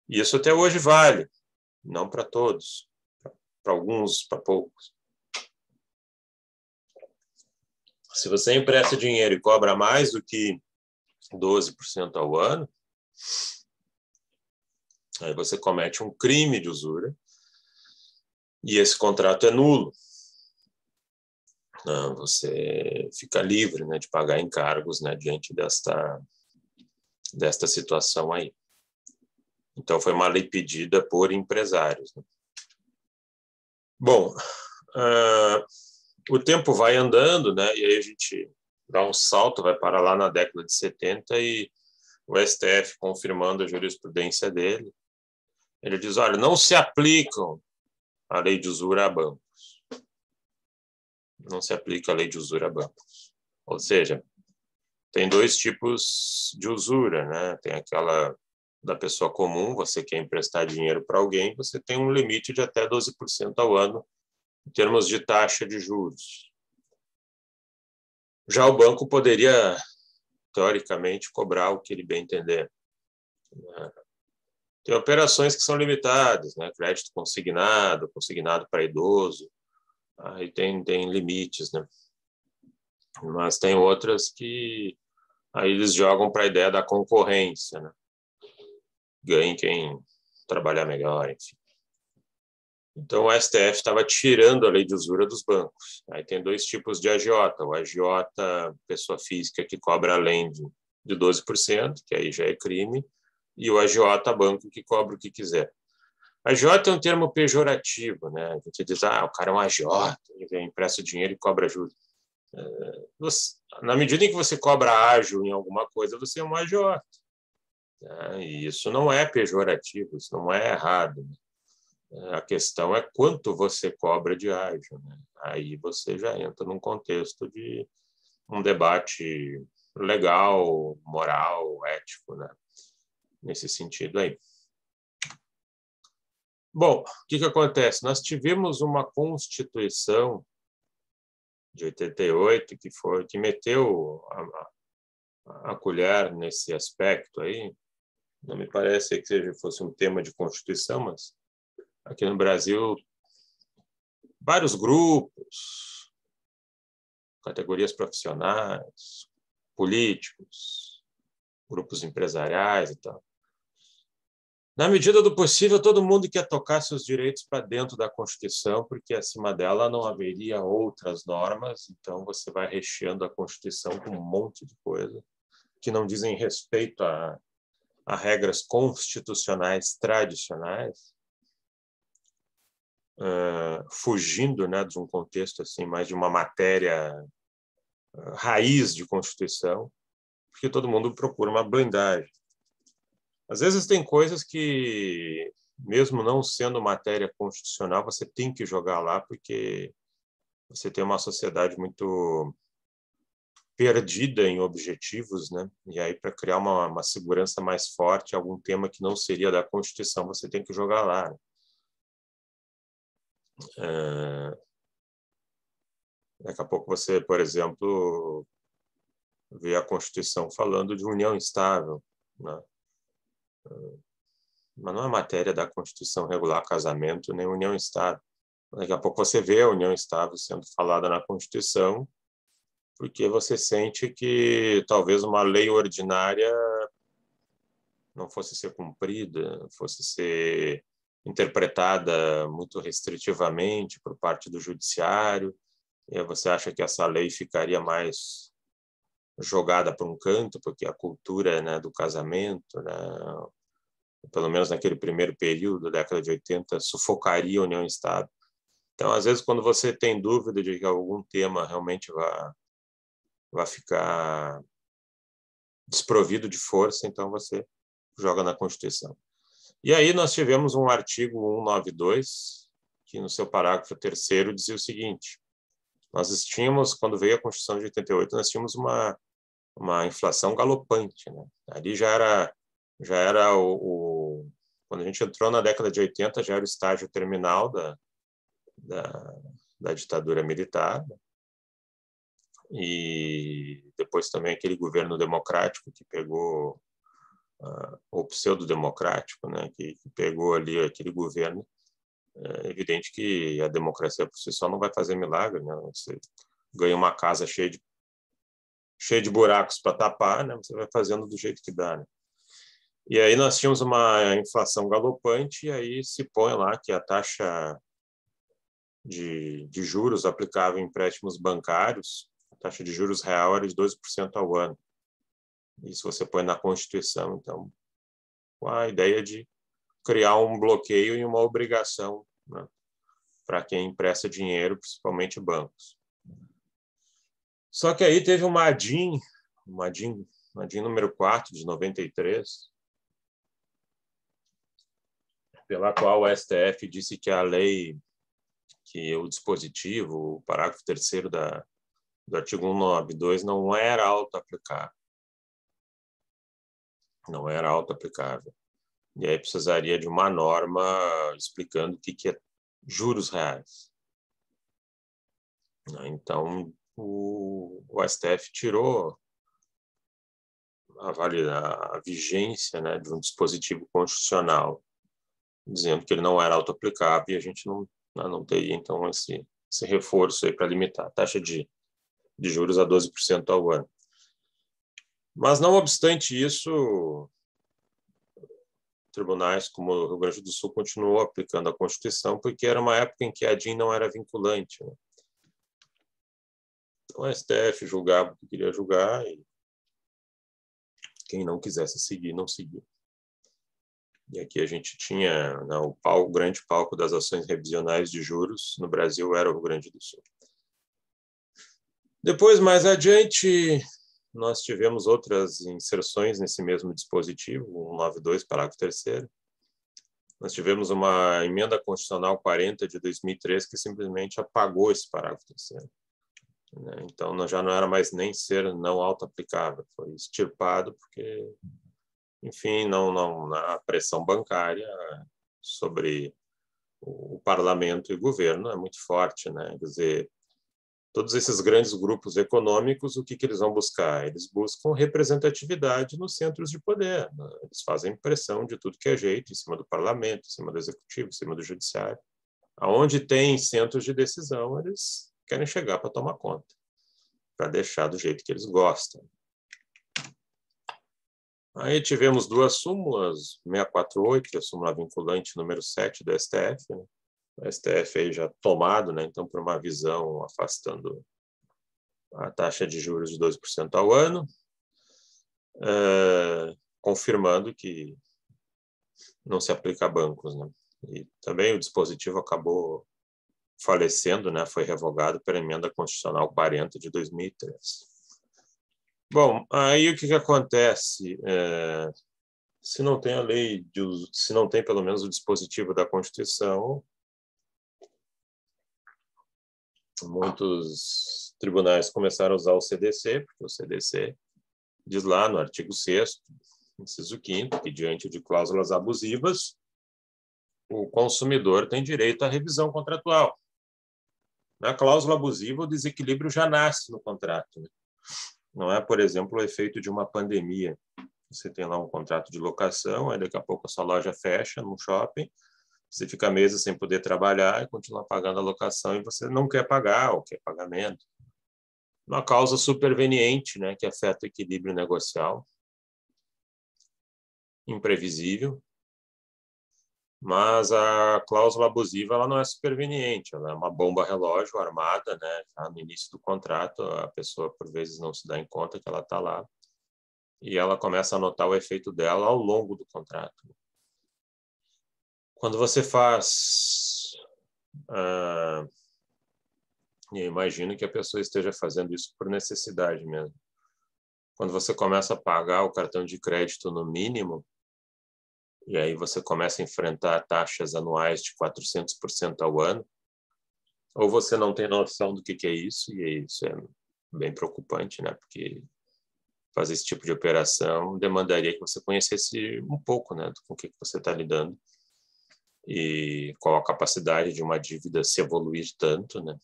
Speaker 1: E isso até hoje vale, não para todos. para alguns, para poucos. Se você empresta dinheiro e cobra mais do que 12% ao ano, aí você comete um crime de usura e esse contrato é nulo. Você fica livre, né, de pagar encargos, né, diante desta situação aí. Então, foi uma lei pedida por empresários, né? Bom, o tempo vai andando, né, e aí a gente dá um salto, vai para lá na década de 70 e o STF, confirmando a jurisprudência dele, ele diz, olha, não se aplicam a lei de usura a bancos. Não se aplica a lei de usura a bancos. Ou seja, tem dois tipos de usura, né? Tem aquela da pessoa comum, você quer emprestar dinheiro para alguém, você tem um limite de até 12% ao ano em termos de taxa de juros. Já o banco poderia, teoricamente, cobrar o que ele bem entender. Tem operações que são limitadas, né? Crédito consignado, consignado para idoso, aí tem limites, né? Mas tem outras que aí eles jogam para a ideia da concorrência, né? Ganhe quem trabalhar melhor, enfim. Então, o STF estava tirando a lei de usura dos bancos. Aí tem dois tipos de agiota. O agiota, pessoa física que cobra além de 12%, que aí já é crime, e o agiota, banco, que cobra o que quiser. Agiota é um termo pejorativo, né? A gente diz, o cara é um agiota, ele empresta dinheiro e cobra juros. Na medida em que você cobra ágio em alguma coisa, você é um agiota. E isso não é pejorativo, isso não é errado. A questão é quanto você cobra de ágio, né? Aí você já entra num contexto de um debate legal, moral, ético, né? Nesse sentido aí. Bom, o que acontece? Nós tivemos uma Constituição de 88 que meteu a colher nesse aspecto aí. Não me parece que fosse um tema de Constituição, mas aqui no Brasil, vários grupos, categorias profissionais, políticos, grupos empresariais e tal. Na medida do possível, todo mundo quer tocar seus direitos para dentro da Constituição, porque acima dela não haveria outras normas, então você vai recheando a Constituição com um monte de coisa que não dizem respeito a regras constitucionais tradicionais, fugindo, né, de um contexto assim, mais de uma matéria raiz de Constituição, porque todo mundo procura uma blindagem. Às vezes tem coisas que, mesmo não sendo matéria constitucional, você tem que jogar lá, porque você tem uma sociedade muito perdida em objetivos, né? E aí, para criar uma segurança mais forte, algum tema que não seria da Constituição, você tem que jogar lá, né? Daqui a pouco você, por exemplo, vê a Constituição falando de união estável, né? Mas não é matéria da Constituição regular casamento nem união estável. Daqui a pouco você vê a união estável sendo falada na Constituição, porque você sente que talvez uma lei ordinária não fosse ser cumprida, fosse ser interpretada muito restritivamente por parte do judiciário, e aí você acha que essa lei ficaria mais jogada para um canto, porque a cultura, né, do casamento, né, pelo menos naquele primeiro período, da década de 80, sufocaria a união estável. Então, às vezes, quando você tem dúvida de que algum tema realmente vai ficar desprovido de força, então você joga na Constituição. E aí nós tivemos um artigo 192, que no seu parágrafo 3º dizia o seguinte: nós tínhamos, quando veio a Constituição de 88, nós tínhamos uma inflação galopante, né? Ali já era quando a gente entrou na década de 80, já era o estágio terminal da ditadura militar, e depois também aquele governo democrático que pegou, ou pseudo-democrático, né, que pegou ali aquele governo É evidente que a democracia por si só não vai fazer milagre, né? Você ganha uma casa cheia de buracos para tapar, né? Você vai fazendo do jeito que dá, né? E aí nós tínhamos uma inflação galopante, e aí se põe lá que a taxa de juros aplicável em empréstimos bancários, a taxa de juros real era de 12% ao ano. Isso você põe na Constituição, então, com a ideia de criar um bloqueio e uma obrigação, né, para quem empresta dinheiro, principalmente bancos. Só que aí teve uma ADIM número 4, de 93, pela qual o STF disse que a lei, que o dispositivo, o parágrafo 3º do artigo 192 não era auto-aplicável. Não era auto-aplicável. E aí precisaria de uma norma explicando o que é juros reais. Então, o STF tirou a vigência, né, de um dispositivo constitucional, dizendo que ele não era auto-aplicável, e a gente não teria, então, esse reforço aí para limitar a taxa de juros a 12% ao ano. Mas, não obstante isso, tribunais como o Rio Grande do Sul continuou aplicando a Constituição, porque era uma época em que a ADIM não era vinculante, né? Então, o STF julgava o que queria julgar, e quem não quisesse seguir, não seguia. E aqui a gente tinha, né, o grande palco das ações revisionais de juros no Brasil era o Rio Grande do Sul. Depois, mais adiante, nós tivemos outras inserções nesse mesmo dispositivo, o 192, parágrafo 3º. Nós tivemos uma emenda constitucional 40 de 2003 que simplesmente apagou esse parágrafo 3º. Então, já não era mais nem ser não auto-aplicável, foi extirpado porque, enfim, a pressão bancária sobre o parlamento e o governo é muito forte, né? Quer dizer, todos esses grandes grupos econômicos, o que eles vão buscar? Eles buscam representatividade nos centros de poder, né? Eles fazem pressão de tudo que é jeito, em cima do parlamento, em cima do executivo, em cima do judiciário. Aonde tem centros de decisão, eles querem chegar para tomar conta, para deixar do jeito que eles gostam. Aí tivemos duas súmulas, 648, que é a súmula vinculante número 7 do STF, né? O STF aí já tomado, né, então, por uma visão afastando a taxa de juros de 12% ao ano, confirmando que não se aplica a bancos, né? E também o dispositivo acabou falecendo, né, foi revogado pela emenda constitucional 40 de 2003. Bom, aí o que acontece? Se não tem a lei, se não tem pelo menos o dispositivo da Constituição, muitos tribunais começaram a usar o CDC, porque o CDC diz lá no artigo 6º, inciso 5º, que diante de cláusulas abusivas, o consumidor tem direito à revisão contratual. Na cláusula abusiva, o desequilíbrio já nasce no contrato, né? Não é, por exemplo, o efeito de uma pandemia. Você tem lá um contrato de locação, aí daqui a pouco a sua loja fecha num shopping, você fica meses sem poder trabalhar e continua pagando a locação e você não quer pagar ou quer pagamento. Uma causa superveniente, né, que afeta o equilíbrio negocial, imprevisível, mas a cláusula abusiva ela não é superveniente, ela é uma bomba relógio armada, né, já no início do contrato, a pessoa por vezes não se dá em conta que ela está lá e ela começa a notar o efeito dela ao longo do contrato. Quando você faz... eu imagino que a pessoa esteja fazendo isso por necessidade mesmo. Quando você começa a pagar o cartão de crédito no mínimo, e aí você começa a enfrentar taxas anuais de 400% ao ano, ou você não tem noção do que é isso, e isso é bem preocupante, né? Porque fazer esse tipo de operação demandaria que você conhecesse um pouco, né, com o que você está lidando e qual a capacidade de uma dívida se evoluir tanto, né?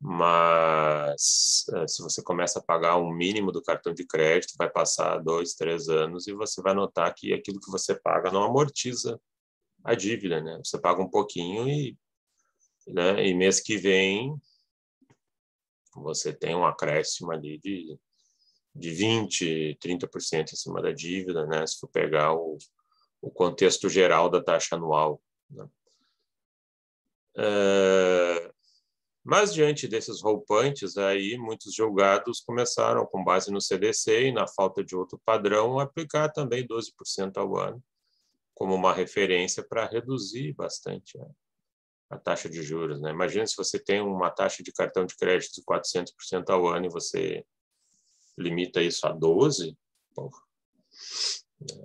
Speaker 1: Mas se você começa a pagar um mínimo do cartão de crédito, vai passar 2, 3 anos e você vai notar que aquilo que você paga não amortiza a dívida, né? Você paga um pouquinho e mês que vem você tem um acréscimo ali de 20%, 30% em cima da dívida, né? Se for pegar o contexto geral da taxa anual, né? Mas, diante desses rompantes, aí muitos julgados começaram, com base no CDC e na falta de outro padrão, a aplicar também 12% ao ano, como uma referência para reduzir bastante a taxa de juros, né? Imagina se você tem uma taxa de cartão de crédito de 400% ao ano e você limita isso a 12%,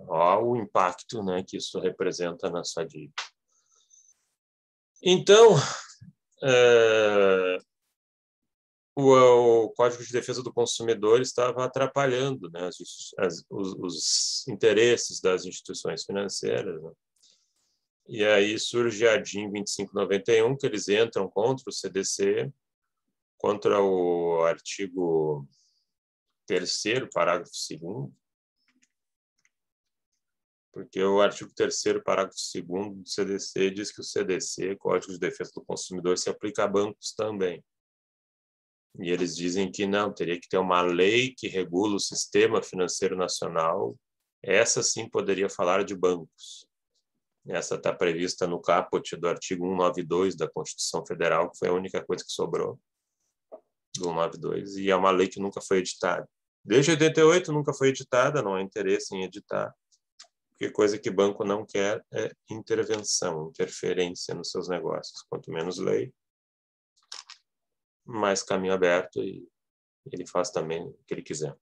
Speaker 1: olha o impacto, né, que isso representa na sua dívida. Então, o Código de Defesa do Consumidor estava atrapalhando, né, os interesses das instituições financeiras, né? E aí surge a DIN 2591, que eles entram contra o CDC, contra o artigo 3º, parágrafo 2º, porque o artigo 3º, parágrafo 2º do CDC diz que o CDC, Código de Defesa do Consumidor, se aplica a bancos também. E eles dizem que não, teria que ter uma lei que regula o sistema financeiro nacional. Essa sim poderia falar de bancos. Essa está prevista no caput do artigo 192 da Constituição Federal, que foi a única coisa que sobrou do 192, e é uma lei que nunca foi editada. Desde 88 nunca foi editada, não há interesse em editar, porque coisa que banco não quer é intervenção, interferência nos seus negócios. Quanto menos lei, mais caminho aberto, e ele faz também o que ele quiser,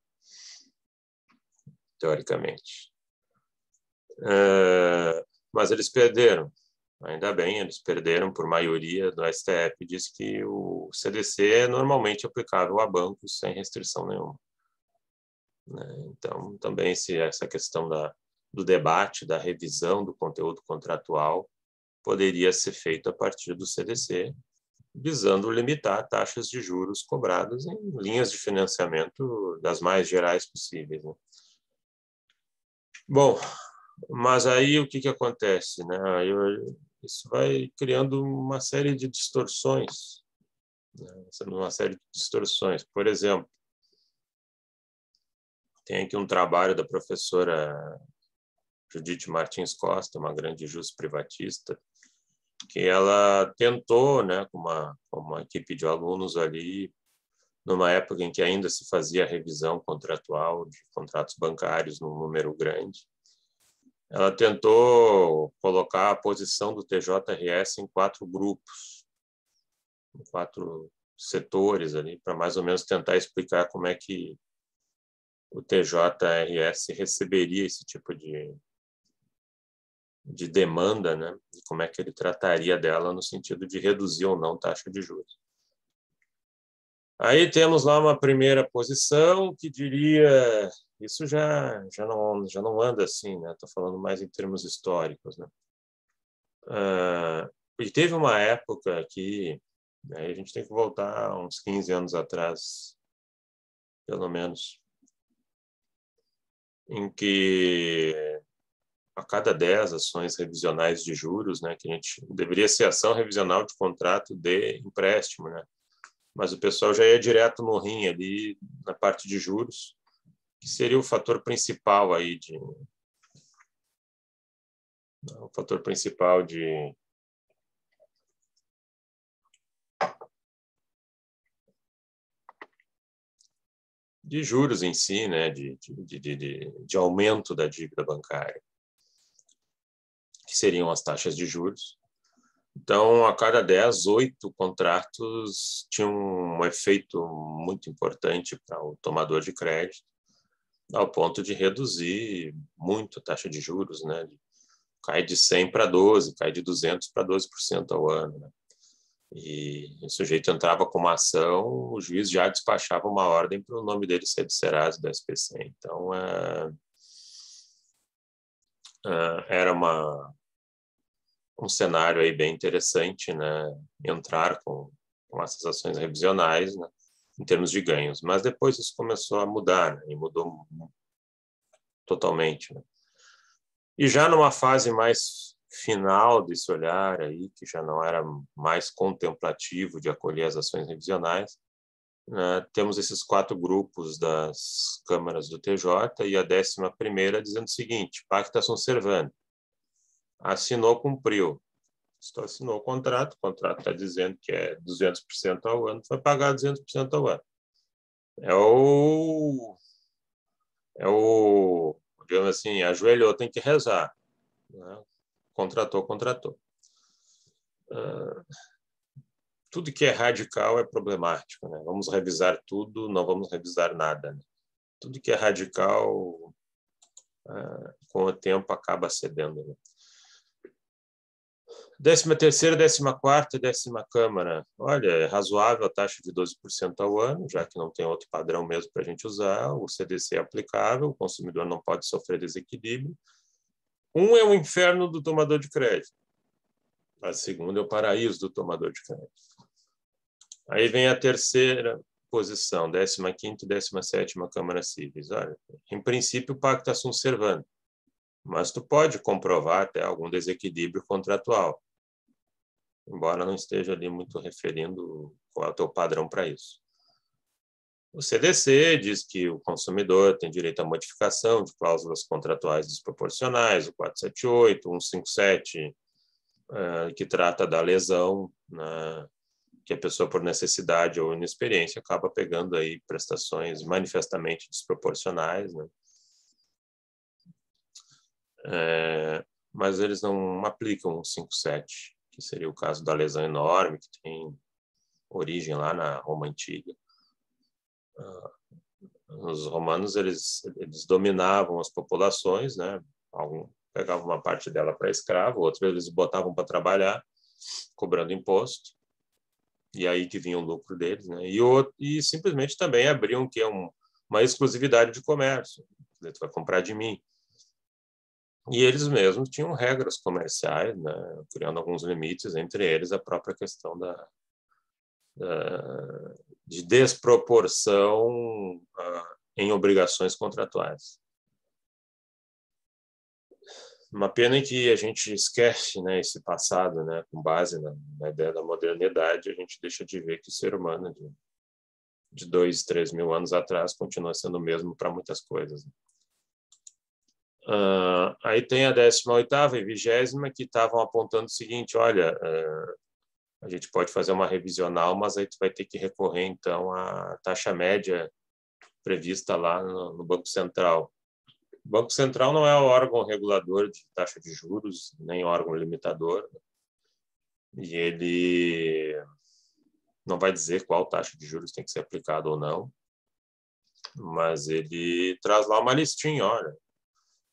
Speaker 1: teoricamente. Mas eles perderam. Ainda bem, eles perderam por maioria do STF, diz que o CDC é normalmente aplicável a bancos sem restrição nenhuma. Então, também essa questão do debate, da revisão do conteúdo contratual, poderia ser feito a partir do CDC, visando limitar taxas de juros cobradas em linhas de financiamento das mais gerais possíveis, né? Bom, mas aí o que acontece, né? Isso vai criando uma série de distorções, né? Uma série de distorções. Por exemplo, tem aqui um trabalho da professora Judith Martins Costa, uma grande privatista, que ela tentou, né, com uma equipe de alunos ali, numa época em que ainda se fazia revisão contratual de contratos bancários num número grande. Ela tentou colocar a posição do TJRS em 4 grupos, em 4 setores ali, para mais ou menos tentar explicar como é que o TJRS receberia esse tipo de demanda, né? E como é que ele trataria dela no sentido de reduzir ou não taxa de juros. Aí temos lá uma primeira posição que diria, isso já não anda assim, né? Estou falando mais em termos históricos, né? E teve uma época que, né, a gente tem que voltar uns 15 anos atrás, pelo menos, em que a cada 10 ações revisionais de juros, né, que a gente deveria ser ação revisional de contrato de empréstimo, né? Mas o pessoal já ia direto no rim ali na parte de juros, que seria o fator principal aí de juros em si, né, de aumento da dívida bancária, que seriam as taxas de juros. Então, a cada 10, 8 contratos tinham um efeito muito importante para o tomador de crédito, ao ponto de reduzir muito a taxa de juros, né? Cai de 100 para 12, cai de 200 para 12% ao ano, né? E o sujeito entrava com uma ação, o juiz já despachava uma ordem para o nome dele ser do Serasa, do SPC. Então, era um cenário aí bem interessante, né? Entrar com essas ações revisionais, né? Em termos de ganhos. Mas depois isso começou a mudar, né? E mudou totalmente, né? E já numa fase mais final desse olhar aí, que já não era mais contemplativo de acolher as ações revisionais, temos esses 4 grupos das câmaras do TJ e a 11ª dizendo o seguinte: pacta sunt servanda. Assinou, cumpriu. Se tu assinou o contrato está dizendo que é 200% ao ano, tu vai pagar 200% ao ano. Digamos assim, ajoelhou, tem que rezar. Né? Contratou. Tudo que é radical é problemático. Né? Vamos revisar tudo, não vamos revisar nada. Né? Tudo que é radical, com o tempo, acaba cedendo. Né? 13ª, 14ª, 10ª Câmara. Olha, é razoável a taxa de 12% ao ano, já que não tem outro padrão mesmo para a gente usar. O CDC é aplicável, o consumidor não pode sofrer desequilíbrio. Um é o inferno do tomador de crédito. A segunda é o paraíso do tomador de crédito. Aí vem a 3ª posição, 15ª e 17ª Câmara Cíveis. Olha, em princípio, o pacta sunt servanda, mas tu pode comprovar até algum desequilíbrio contratual, embora não esteja ali muito referindo qual é o teu padrão para isso. O CDC diz que o consumidor tem direito à modificação de cláusulas contratuais desproporcionais, o 478, 157, que trata da lesão, que a pessoa, por necessidade ou inexperiência, acaba pegando aí prestações manifestamente desproporcionais, né? Mas eles não aplicam o 157, que seria o caso da lesão enorme, que tem origem lá na Roma Antiga. Os romanos, eles dominavam as populações, né? Pegavam uma parte dela para escravo, outras eles botavam para trabalhar, cobrando imposto, e aí que vinha o lucro deles, né? E simplesmente também abriam uma exclusividade de comércio. Tu vai comprar de mim. E eles mesmos tinham regras comerciais, né? Criando alguns limites, entre eles a própria questão de desproporção em obrigações contratuais. Uma pena em que a gente esquece, né, esse passado, né, com base na ideia da modernidade, a gente deixa de ver que o ser humano de 2, 3 mil anos atrás continua sendo o mesmo para muitas coisas. Aí tem a 18ª e 20ª que estavam apontando o seguinte: olha, a gente pode fazer uma revisional, mas aí tu vai ter que recorrer então à taxa média prevista lá no Banco Central. O Banco Central não é o órgão regulador de taxa de juros, nem órgão limitador, e ele não vai dizer qual taxa de juros tem que ser aplicada ou não, mas ele traz lá uma listinha. Olha,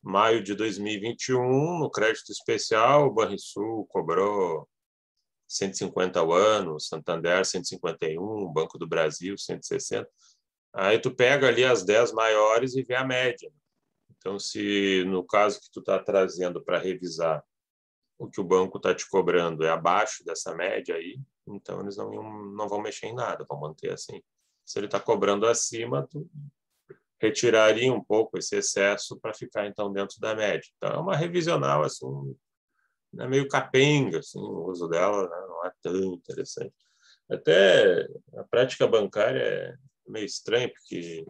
Speaker 1: maio de 2021, no crédito especial, o Banrisul cobrou 150 ao ano, Santander 151, Banco do Brasil 160. Aí tu pega ali as 10 maiores e vê a média. Então, se no caso que tu está trazendo para revisar o que o banco está te cobrando é abaixo dessa média aí, então eles não vão mexer em nada, vão manter assim. Se ele está cobrando acima, tu retiraria um pouco esse excesso para ficar então dentro da média. Então, é uma revisional assim, é meio capenga, assim, o uso dela, né? Não é tão interessante. Até a prática bancária é meio estranha, porque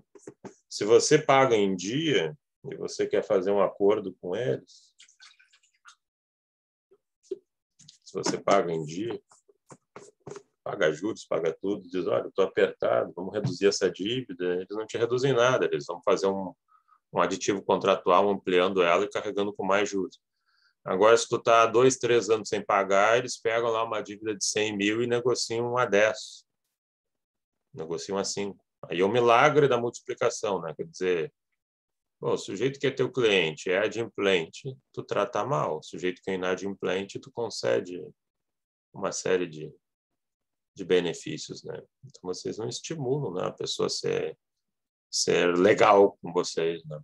Speaker 1: se você paga em dia e você quer fazer um acordo com eles, se você paga em dia, paga juros, paga tudo, diz: olha, estou apertado, vamos reduzir essa dívida, eles não te reduzem nada, eles vão fazer um aditivo contratual ampliando ela e carregando com mais juros. Agora, se tu está 2, 3 anos sem pagar, eles pegam lá uma dívida de 100 mil e negociam a 10. Negociam a 5. Aí é o milagre da multiplicação, né? Quer dizer, bom, o sujeito que é teu cliente é adimplente, tu trata mal. O sujeito que é inadimplente, tu concede uma série de benefícios, né? Então, vocês não estimulam, né, a pessoa a ser legal com vocês, né?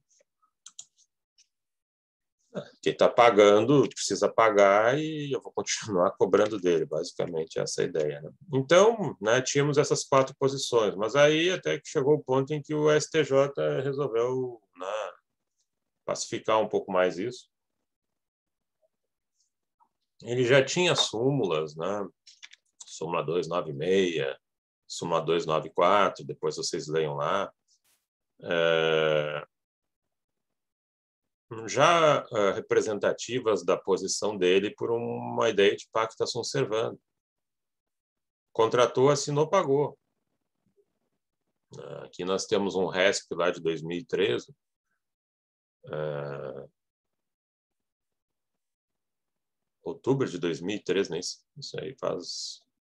Speaker 1: Quem está pagando precisa pagar e eu vou continuar cobrando dele, basicamente essa é a ideia, né? Então, né, tínhamos essas 4 posições, mas aí até que chegou o ponto em que o STJ resolveu, né, pacificar um pouco mais isso ele já tinha súmulas, né? Súmula 296, súmula 294, depois vocês leiam lá. Já representativas da posição dele por uma ideia de pacta sunt servanda. Contratou, assinou, pagou. Aqui nós temos um RESP lá de 2013. Outubro de 2013, né? Isso aí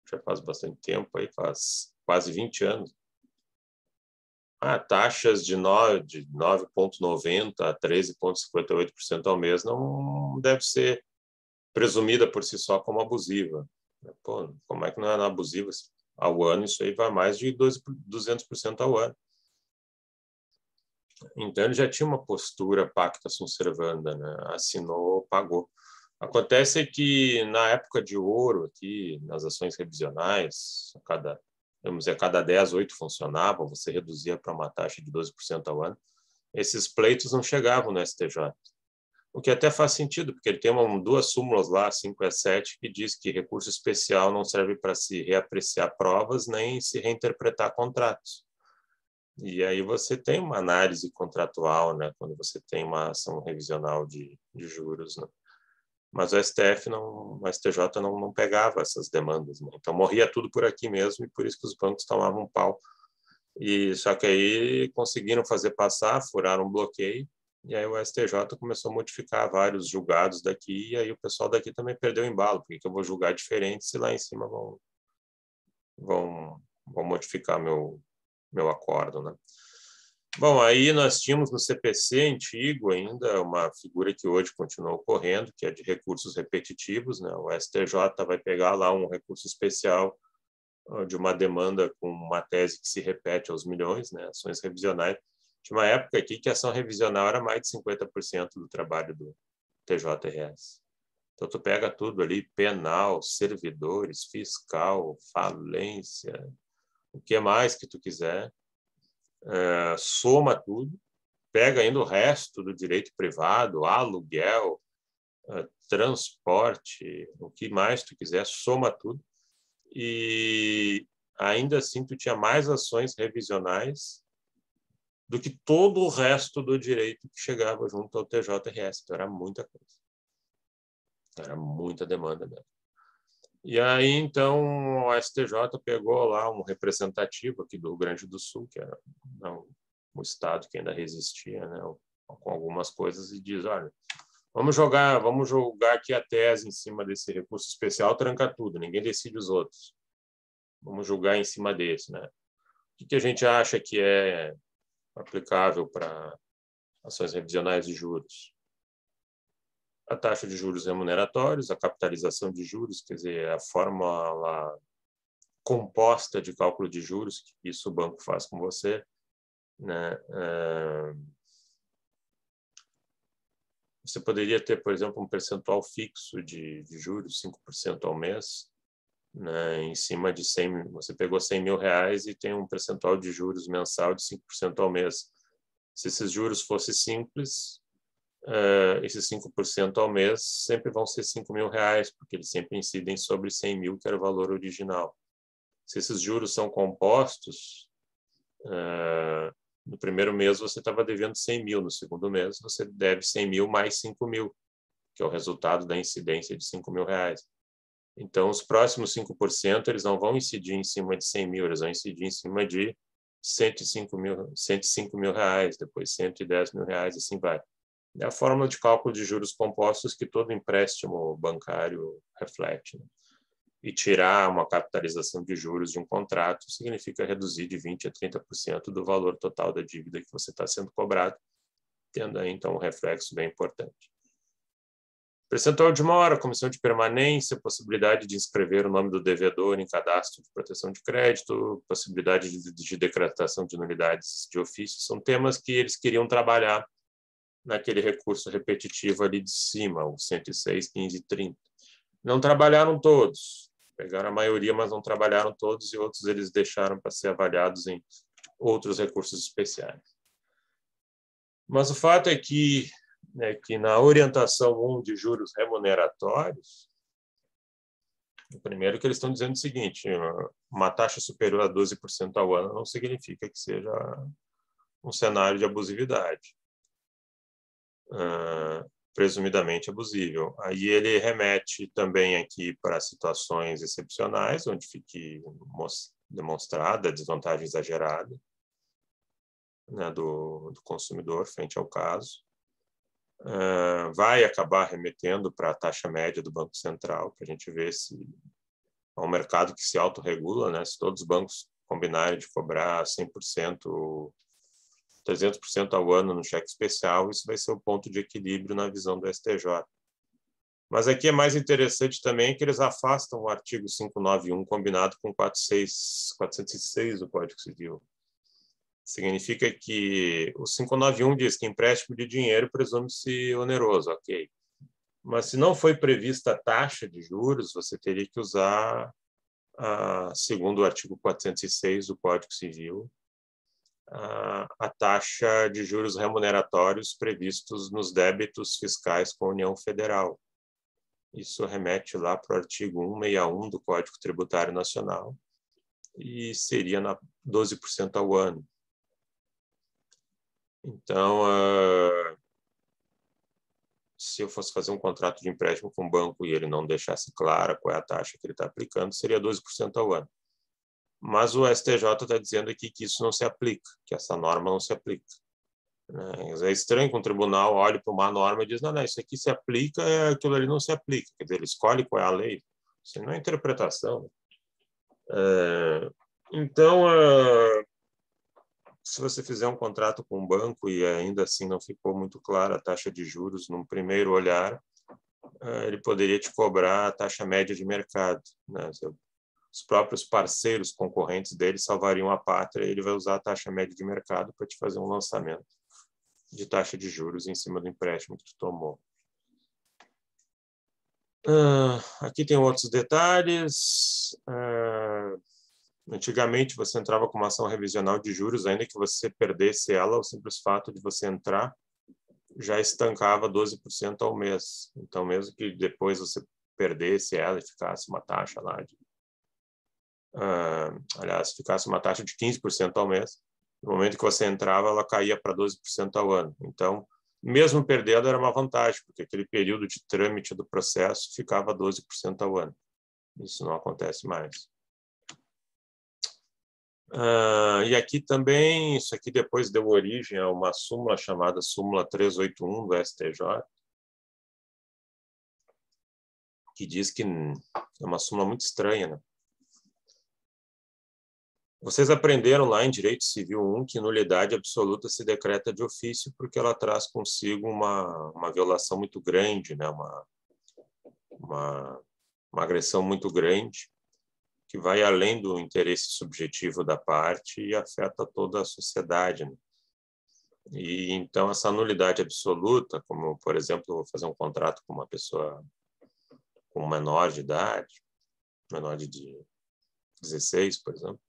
Speaker 1: já faz bastante tempo, aí faz quase 20 anos. Taxas de 9,90% a 13,58% ao mês não deve ser presumida por si só como abusiva. Pô, como é que não é abusiva? Ao ano, isso aí vai mais de 200% ao ano. Então, ele já tinha uma postura pacta sunt servanda, né? Assinou, pagou. Acontece que, na época de ouro, aqui, nas ações revisionais, vamos dizer, a cada 10, 8 funcionavam, você reduzia para uma taxa de 12% ao ano. Esses pleitos não chegavam no STJ. O que até faz sentido, porque ele tem duas súmulas lá, 5 e 7, que diz que recurso especial não serve para se reapreciar provas nem se reinterpretar contratos. E aí você tem uma análise contratual, né, quando você tem uma ação revisional de juros, né? Mas o STJ não pegava essas demandas, né? Então morria tudo por aqui mesmo, e por isso que os bancos tomavam um pau. Só que aí conseguiram fazer passar, furaram um bloqueio, e aí o STJ começou a modificar vários julgados daqui, e aí o pessoal daqui também perdeu o embalo, porque eu vou julgar diferente se lá em cima vão modificar meu acordo, né? Bom, aí nós tínhamos no CPC antigo ainda uma figura que hoje continua ocorrendo, que é de recursos repetitivos, né? O STJ vai pegar lá um recurso especial de uma demanda com uma tese que se repete aos milhões, né? Ações revisionais. Tinha uma época aqui que a ação revisional era mais de 50% do trabalho do TJRS. Então, tu pega tudo ali, penal, servidores, fiscal, falência, o que mais que tu quiser, soma tudo, pega ainda o resto do direito privado, aluguel, transporte, o que mais tu quiser, soma tudo, e ainda assim tu tinha mais ações revisionais do que todo o resto do direito que chegava junto ao TJRS. Então, era muita coisa. Era muita demanda mesmo. E aí, então, o STJ pegou lá um representativo aqui do Rio Grande do Sul, que era um estado que ainda resistia, né, com algumas coisas, e diz, olha, vamos julgar aqui a tese em cima desse recurso especial, tranca tudo, ninguém decide os outros. Vamos julgar em cima desse, né? O que a gente acha que é aplicável para ações revisionais de juros? A taxa de juros remuneratórios, a capitalização de juros, quer dizer, a fórmula composta de cálculo de juros, que isso o banco faz com você, né? Você poderia ter, por exemplo, um percentual fixo de juros, 5% ao mês, né? Em cima de 100, você pegou R$100.000 e tem um percentual de juros mensal de 5% ao mês. Se esses juros fossem simples, esses 5% ao mês sempre vão ser R$5.000, porque eles sempre incidem sobre 100 mil, que era o valor original. Se esses juros são compostos, no primeiro mês você estava devendo 100 mil, no segundo mês você deve 100 mil mais 5 mil, que é o resultado da incidência de R$5.000. Então, os próximos 5% eles não vão incidir em cima de 100 mil, eles vão incidir em cima de 105 mil reais, depois 110 mil reais, assim vai. É a fórmula de cálculo de juros compostos que todo empréstimo bancário reflete, né? E tirar uma capitalização de juros de um contrato significa reduzir de 20% a 30% do valor total da dívida que você está sendo cobrado, tendo aí, então, um reflexo bem importante. Percentual de mora, comissão de permanência, possibilidade de inscrever o nome do devedor em cadastro de proteção de crédito, possibilidade de decretação de nulidades de ofício, são temas que eles queriam trabalhar naquele recurso repetitivo ali de cima, o 106, 15 e 30. Não trabalharam todos, pegaram a maioria, mas não trabalharam todos, e outros eles deixaram para ser avaliados em outros recursos especiais. Mas o fato é que na orientação 1 de juros remuneratórios, O primeiro que eles estão dizendo o seguinte: uma taxa superior a 12% ao ano não significa que seja um cenário de abusividade, presumidamente abusível. Aí ele remete também aqui para situações excepcionais, onde fique demonstrada a desvantagem exagerada, né, do consumidor frente ao caso. Vai acabar remetendo para a taxa média do Banco Central, para a gente ver se é um mercado que se autorregula, né? Se todos os bancos combinarem de cobrar 100%, 300% ao ano no cheque especial, isso vai ser o ponto de equilíbrio na visão do STJ. Mas aqui é mais interessante também que eles afastam o artigo 591 combinado com 406 do Código Civil. Significa que o 591 diz que empréstimo de dinheiro presume-se oneroso, ok. Mas se não foi prevista a taxa de juros, você teria que usar, segundo o artigo 406 do Código Civil, a taxa de juros remuneratórios previstos nos débitos fiscais com a União Federal. Isso remete lá para o artigo 161 do Código Tributário Nacional e seria 12% ao ano. Então, se eu fosse fazer um contrato de empréstimo com o banco e ele não deixasse clara qual é a taxa que ele está aplicando, seria 12% ao ano. Mas o STJ está dizendo aqui que isso não se aplica, que essa norma não se aplica. É estranho que um tribunal olhe para uma norma e diz, não, isso aqui se aplica, aquilo ali não se aplica. Quer dizer, ele escolhe qual é a lei. Isso não é interpretação. Então, se você fizer um contrato com um banco e ainda assim não ficou muito clara a taxa de juros num primeiro olhar, ele poderia te cobrar a taxa média de mercado, né? Os próprios parceiros concorrentes dele salvariam a pátria e ele vai usar a taxa média de mercado para te fazer um lançamento de taxa de juros em cima do empréstimo que tu tomou. Aqui tem outros detalhes. Antigamente, você entrava com uma ação revisional de juros, ainda que você perdesse ela, o simples fato de você entrar já estancava 12% ao mês. Então, mesmo que depois você perdesse ela e ficasse uma taxa lá de... aliás, ficasse uma taxa de 15% ao mês, no momento que você entrava, ela caía para 12% ao ano. Então, mesmo perdendo, era uma vantagem, porque aquele período de trâmite do processo ficava 12% ao ano. Isso não acontece mais. E aqui também, isso aqui depois deu origem a uma súmula chamada súmula 381 do STJ, que diz que é uma súmula muito estranha, né? Vocês aprenderam lá em Direito Civil 1 que nulidade absoluta se decreta de ofício porque ela traz consigo uma violação muito grande, né? Uma agressão muito grande, que vai além do interesse subjetivo da parte e afeta toda a sociedade, né? E então essa nulidade absoluta, como por exemplo, eu vou fazer um contrato com uma pessoa com um menor de idade, menor de 16, por exemplo,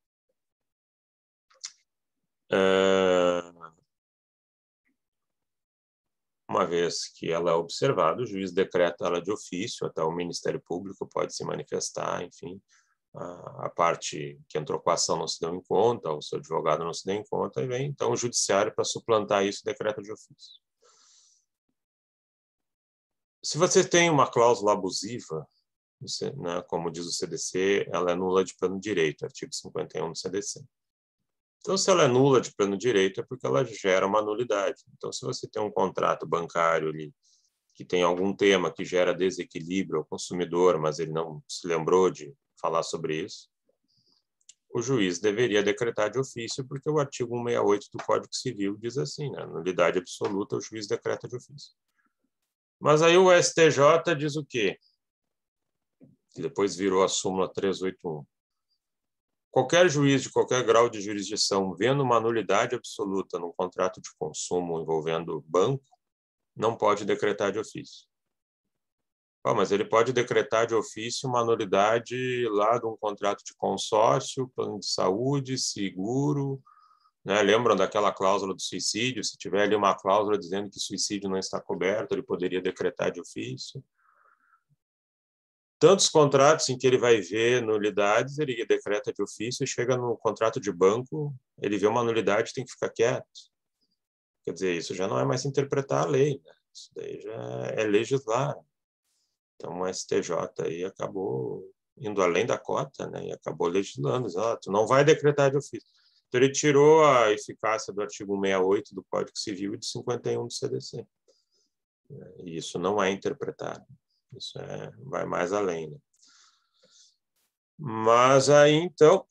Speaker 1: uma vez que ela é observada, o juiz decreta ela de ofício, até o Ministério Público pode se manifestar, enfim, a parte que entrou com a ação não se deu em conta, o seu advogado não se deu em conta, e vem então o judiciário para suplantar isso, decreta de ofício. Se você tem uma cláusula abusiva, você, né, como diz o CDC, ela é nula de pleno direito, artigo 51 do CDC. Então, se ela é nula de pleno direito, é porque ela gera uma nulidade. Então, se você tem um contrato bancário ali que tem algum tema que gera desequilíbrio ao consumidor, mas ele não se lembrou de falar sobre isso, o juiz deveria decretar de ofício, porque o artigo 168 do Código Civil diz assim, né? Nulidade absoluta, o juiz decreta de ofício. Mas aí o STJ diz o quê? Que depois virou a súmula 381. Qualquer juiz de qualquer grau de jurisdição, vendo uma nulidade absoluta num contrato de consumo envolvendo banco, não pode decretar de ofício. Mas ele pode decretar de ofício uma nulidade lá de um contrato de consórcio, plano de saúde, seguro, né? Lembram daquela cláusula do suicídio? Se tiver ali uma cláusula dizendo que suicídio não está coberto, ele poderia decretar de ofício. Tantos contratos em que ele vai ver nulidades, ele decreta de ofício e chega no contrato de banco, ele vê uma nulidade e tem que ficar quieto. Quer dizer, isso já não é mais interpretar a lei, né? Isso daí já é legislar. Então, o STJ aí acabou indo além da cota, né? E acabou legislando. Tu não vai decretar de ofício. Então, ele tirou a eficácia do artigo 168 do Código Civil e do 51 do CDC. E isso não é interpretado. Isso vai mais além, né? Mas aí, então,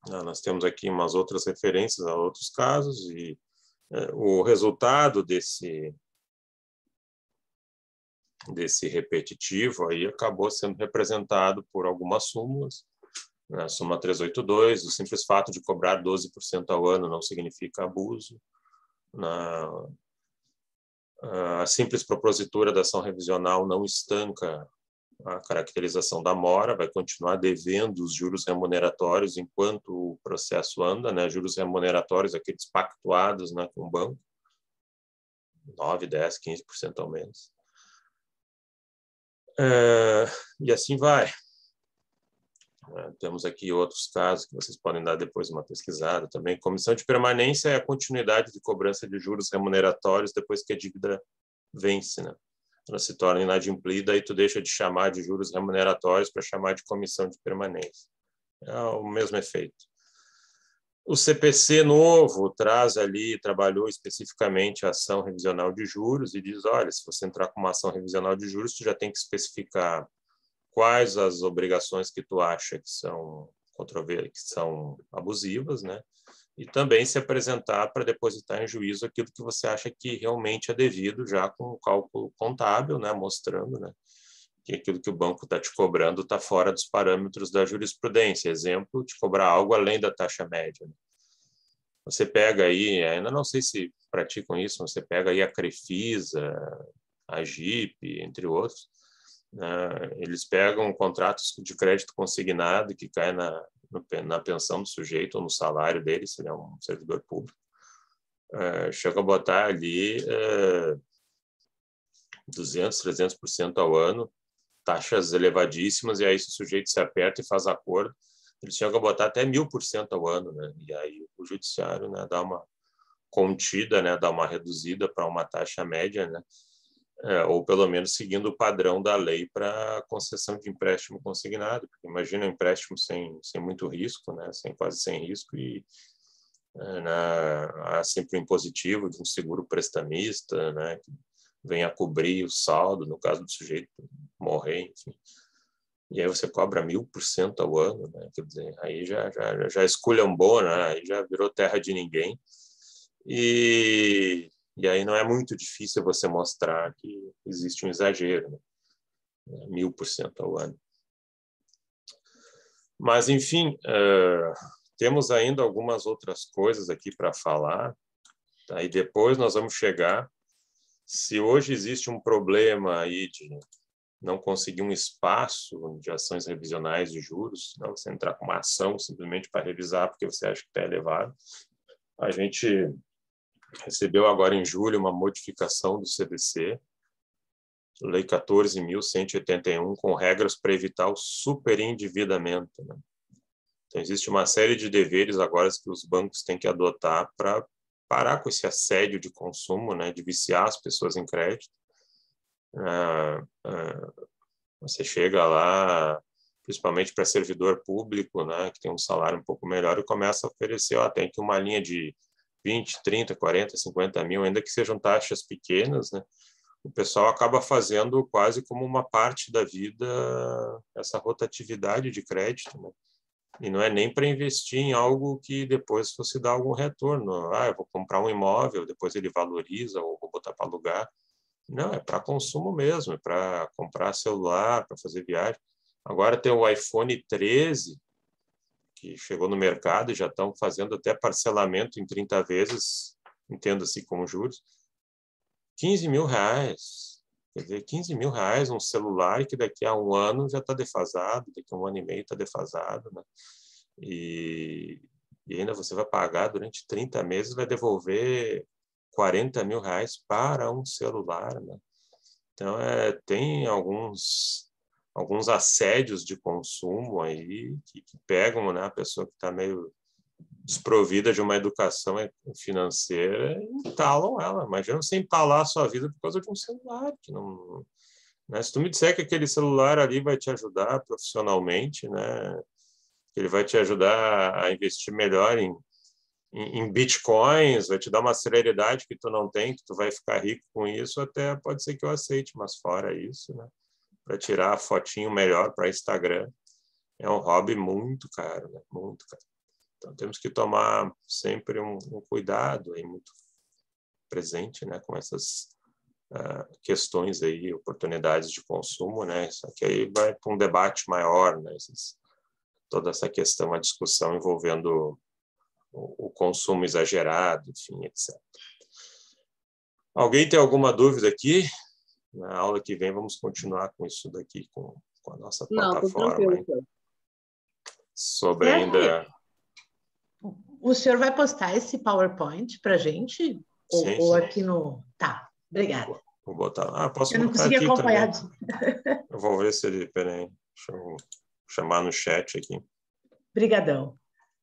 Speaker 1: nós temos aqui umas outras referências a outros casos e o resultado desse repetitivo aí acabou sendo representado por algumas súmulas. A súmula 382, o simples fato de cobrar 12% ao ano não significa abuso. A simples propositura da ação revisional não estanca a caracterização da mora, vai continuar devendo os juros remuneratórios enquanto o processo anda, né? Juros remuneratórios, aqueles pactuados, né, com o banco, 9, 10, 15% ao menos. E assim vai. Temos aqui outros casos que vocês podem dar depois uma pesquisada também. Comissão de permanência é a continuidade de cobrança de juros remuneratórios depois que a dívida vence, né? Ela se torna inadimplida e tu deixa de chamar de juros remuneratórios para chamar de comissão de permanência. É o mesmo efeito. O CPC novo trabalhou especificamente a ação revisional de juros e diz, olha, se você entrar com uma ação revisional de juros, tu já tem que especificar quais as obrigações que tu acha que são abusivas, né? E também se apresentar para depositar em juízo aquilo que você acha que realmente é devido, já com o cálculo contábil, né? Mostrando, né, que aquilo que o banco está te cobrando está fora dos parâmetros da jurisprudência. Exemplo, te cobrar algo além da taxa média, né? Você pega aí, ainda não sei se praticam isso, você pega aí a Crefisa, a GIP, entre outros, eles pegam contratos de crédito consignado que cai na pensão do sujeito ou no salário dele, se ele é um servidor público. Chega a botar ali 200%, 300% ao ano, taxas elevadíssimas, e aí se o sujeito se aperta e faz acordo, eles chegam a botar até 1000% ao ano, né? E aí o judiciário, né, dá uma contida, né, dá uma reduzida para uma taxa média, né? Ou pelo menos seguindo o padrão da lei para concessão de empréstimo consignado, porque imagina um empréstimo sem muito risco, né, quase sem risco, e há sempre um impositivo de um seguro prestamista, né, que vem a cobrir o saldo no caso do sujeito morrer, enfim. E aí você cobra 1000% ao ano, né, quer dizer, aí já esculhambou, né, aí já virou terra de ninguém. E aí não é muito difícil você mostrar que existe um exagero, né? 1000% ao ano. Mas, enfim, temos ainda algumas outras coisas aqui para falar. Aí depois nós vamos chegar. Se hoje existe um problema aí de não conseguir um espaço de ações revisionais de juros, não você entrar com uma ação simplesmente para revisar porque você acha que está elevado, a gente recebeu agora em julho uma modificação do CDC, Lei 14.181, com regras para evitar o superendividamento, né? Então, existe uma série de deveres agora que os bancos têm que adotar para parar com esse assédio de consumo, né, de viciar as pessoas em crédito. Você chega lá, principalmente para servidor público, né, que tem um salário um pouco melhor, e começa a oferecer, tem aqui uma linha de 20, 30, 40, 50 mil, ainda que sejam taxas pequenas, né? O pessoal acaba fazendo quase como uma parte da vida essa rotatividade de crédito, né? E não é nem para investir em algo que depois fosse dar algum retorno. Eu vou comprar um imóvel, depois ele valoriza, ou vou botar para alugar. Não, é para consumo mesmo, é para comprar celular, para fazer viagem. Agora tem o iPhone 13, que chegou no mercado e já estão fazendo até parcelamento em 30 vezes, entenda-se com juros, 15 mil reais. Quer dizer, 15 mil reais um celular que daqui a um ano já está defasado, daqui a um ano e meio está defasado, né? E ainda você vai pagar durante 30 meses, vai devolver 40 mil reais para um celular, né? Então, tem alguns assédios de consumo aí que pegam, né, a pessoa que está meio desprovida de uma educação financeira e entalam ela. Imagina você entalar a sua vida por causa de um celular. Que não, né? Se tu me disser que aquele celular ali vai te ajudar profissionalmente, né, que ele vai te ajudar a investir melhor em bitcoins, vai te dar uma celeridade que tu não tem, que tu vai ficar rico com isso, até pode ser que eu aceite, mas fora isso, né, para tirar a fotinho melhor para Instagram, é um hobby muito caro, né, muito caro. Então temos que tomar sempre um cuidado aí muito presente, né, com essas questões aí, oportunidades de consumo, né, isso aqui aí vai para um debate maior, né, toda essa questão, a discussão envolvendo o consumo exagerado, enfim, etc. Alguém tem alguma dúvida aqui? Na aula que vem vamos continuar com isso daqui, com a nossa plataforma.
Speaker 2: Não, tô
Speaker 1: sobre ainda...
Speaker 4: O senhor vai postar esse PowerPoint para a gente?
Speaker 1: Sim,
Speaker 4: ou
Speaker 1: sim.
Speaker 4: aqui no... Tá, obrigada.
Speaker 1: Vou botar... posso
Speaker 4: eu não
Speaker 1: botar
Speaker 4: consegui
Speaker 1: aqui
Speaker 4: acompanhar.
Speaker 1: também. Eu vou ver se ele... Peraí, deixa eu chamar no chat aqui.
Speaker 4: Obrigadão.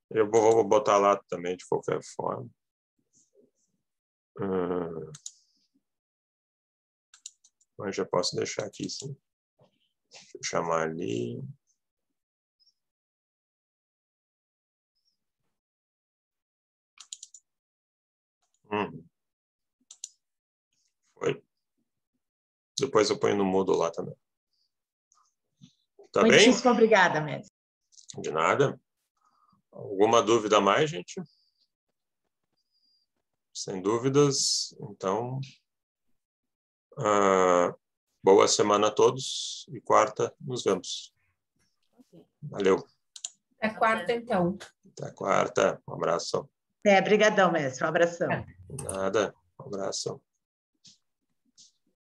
Speaker 1: Eu vou botar lá também, de qualquer forma. Mas já posso deixar aqui, sim. Deixa eu chamar ali. Foi. Depois eu ponho no mudo lá também. Tá bem?
Speaker 4: Muitíssimo obrigada, mestre.
Speaker 1: De nada. Alguma dúvida a mais, gente? Sem dúvidas. Então, boa semana a todos. E quarta nos vemos. Valeu.
Speaker 3: Até quarta, então.
Speaker 1: Até quarta. Um abraço.
Speaker 4: Brigadão, mestre. Um abração.
Speaker 1: Nada. Um abraço.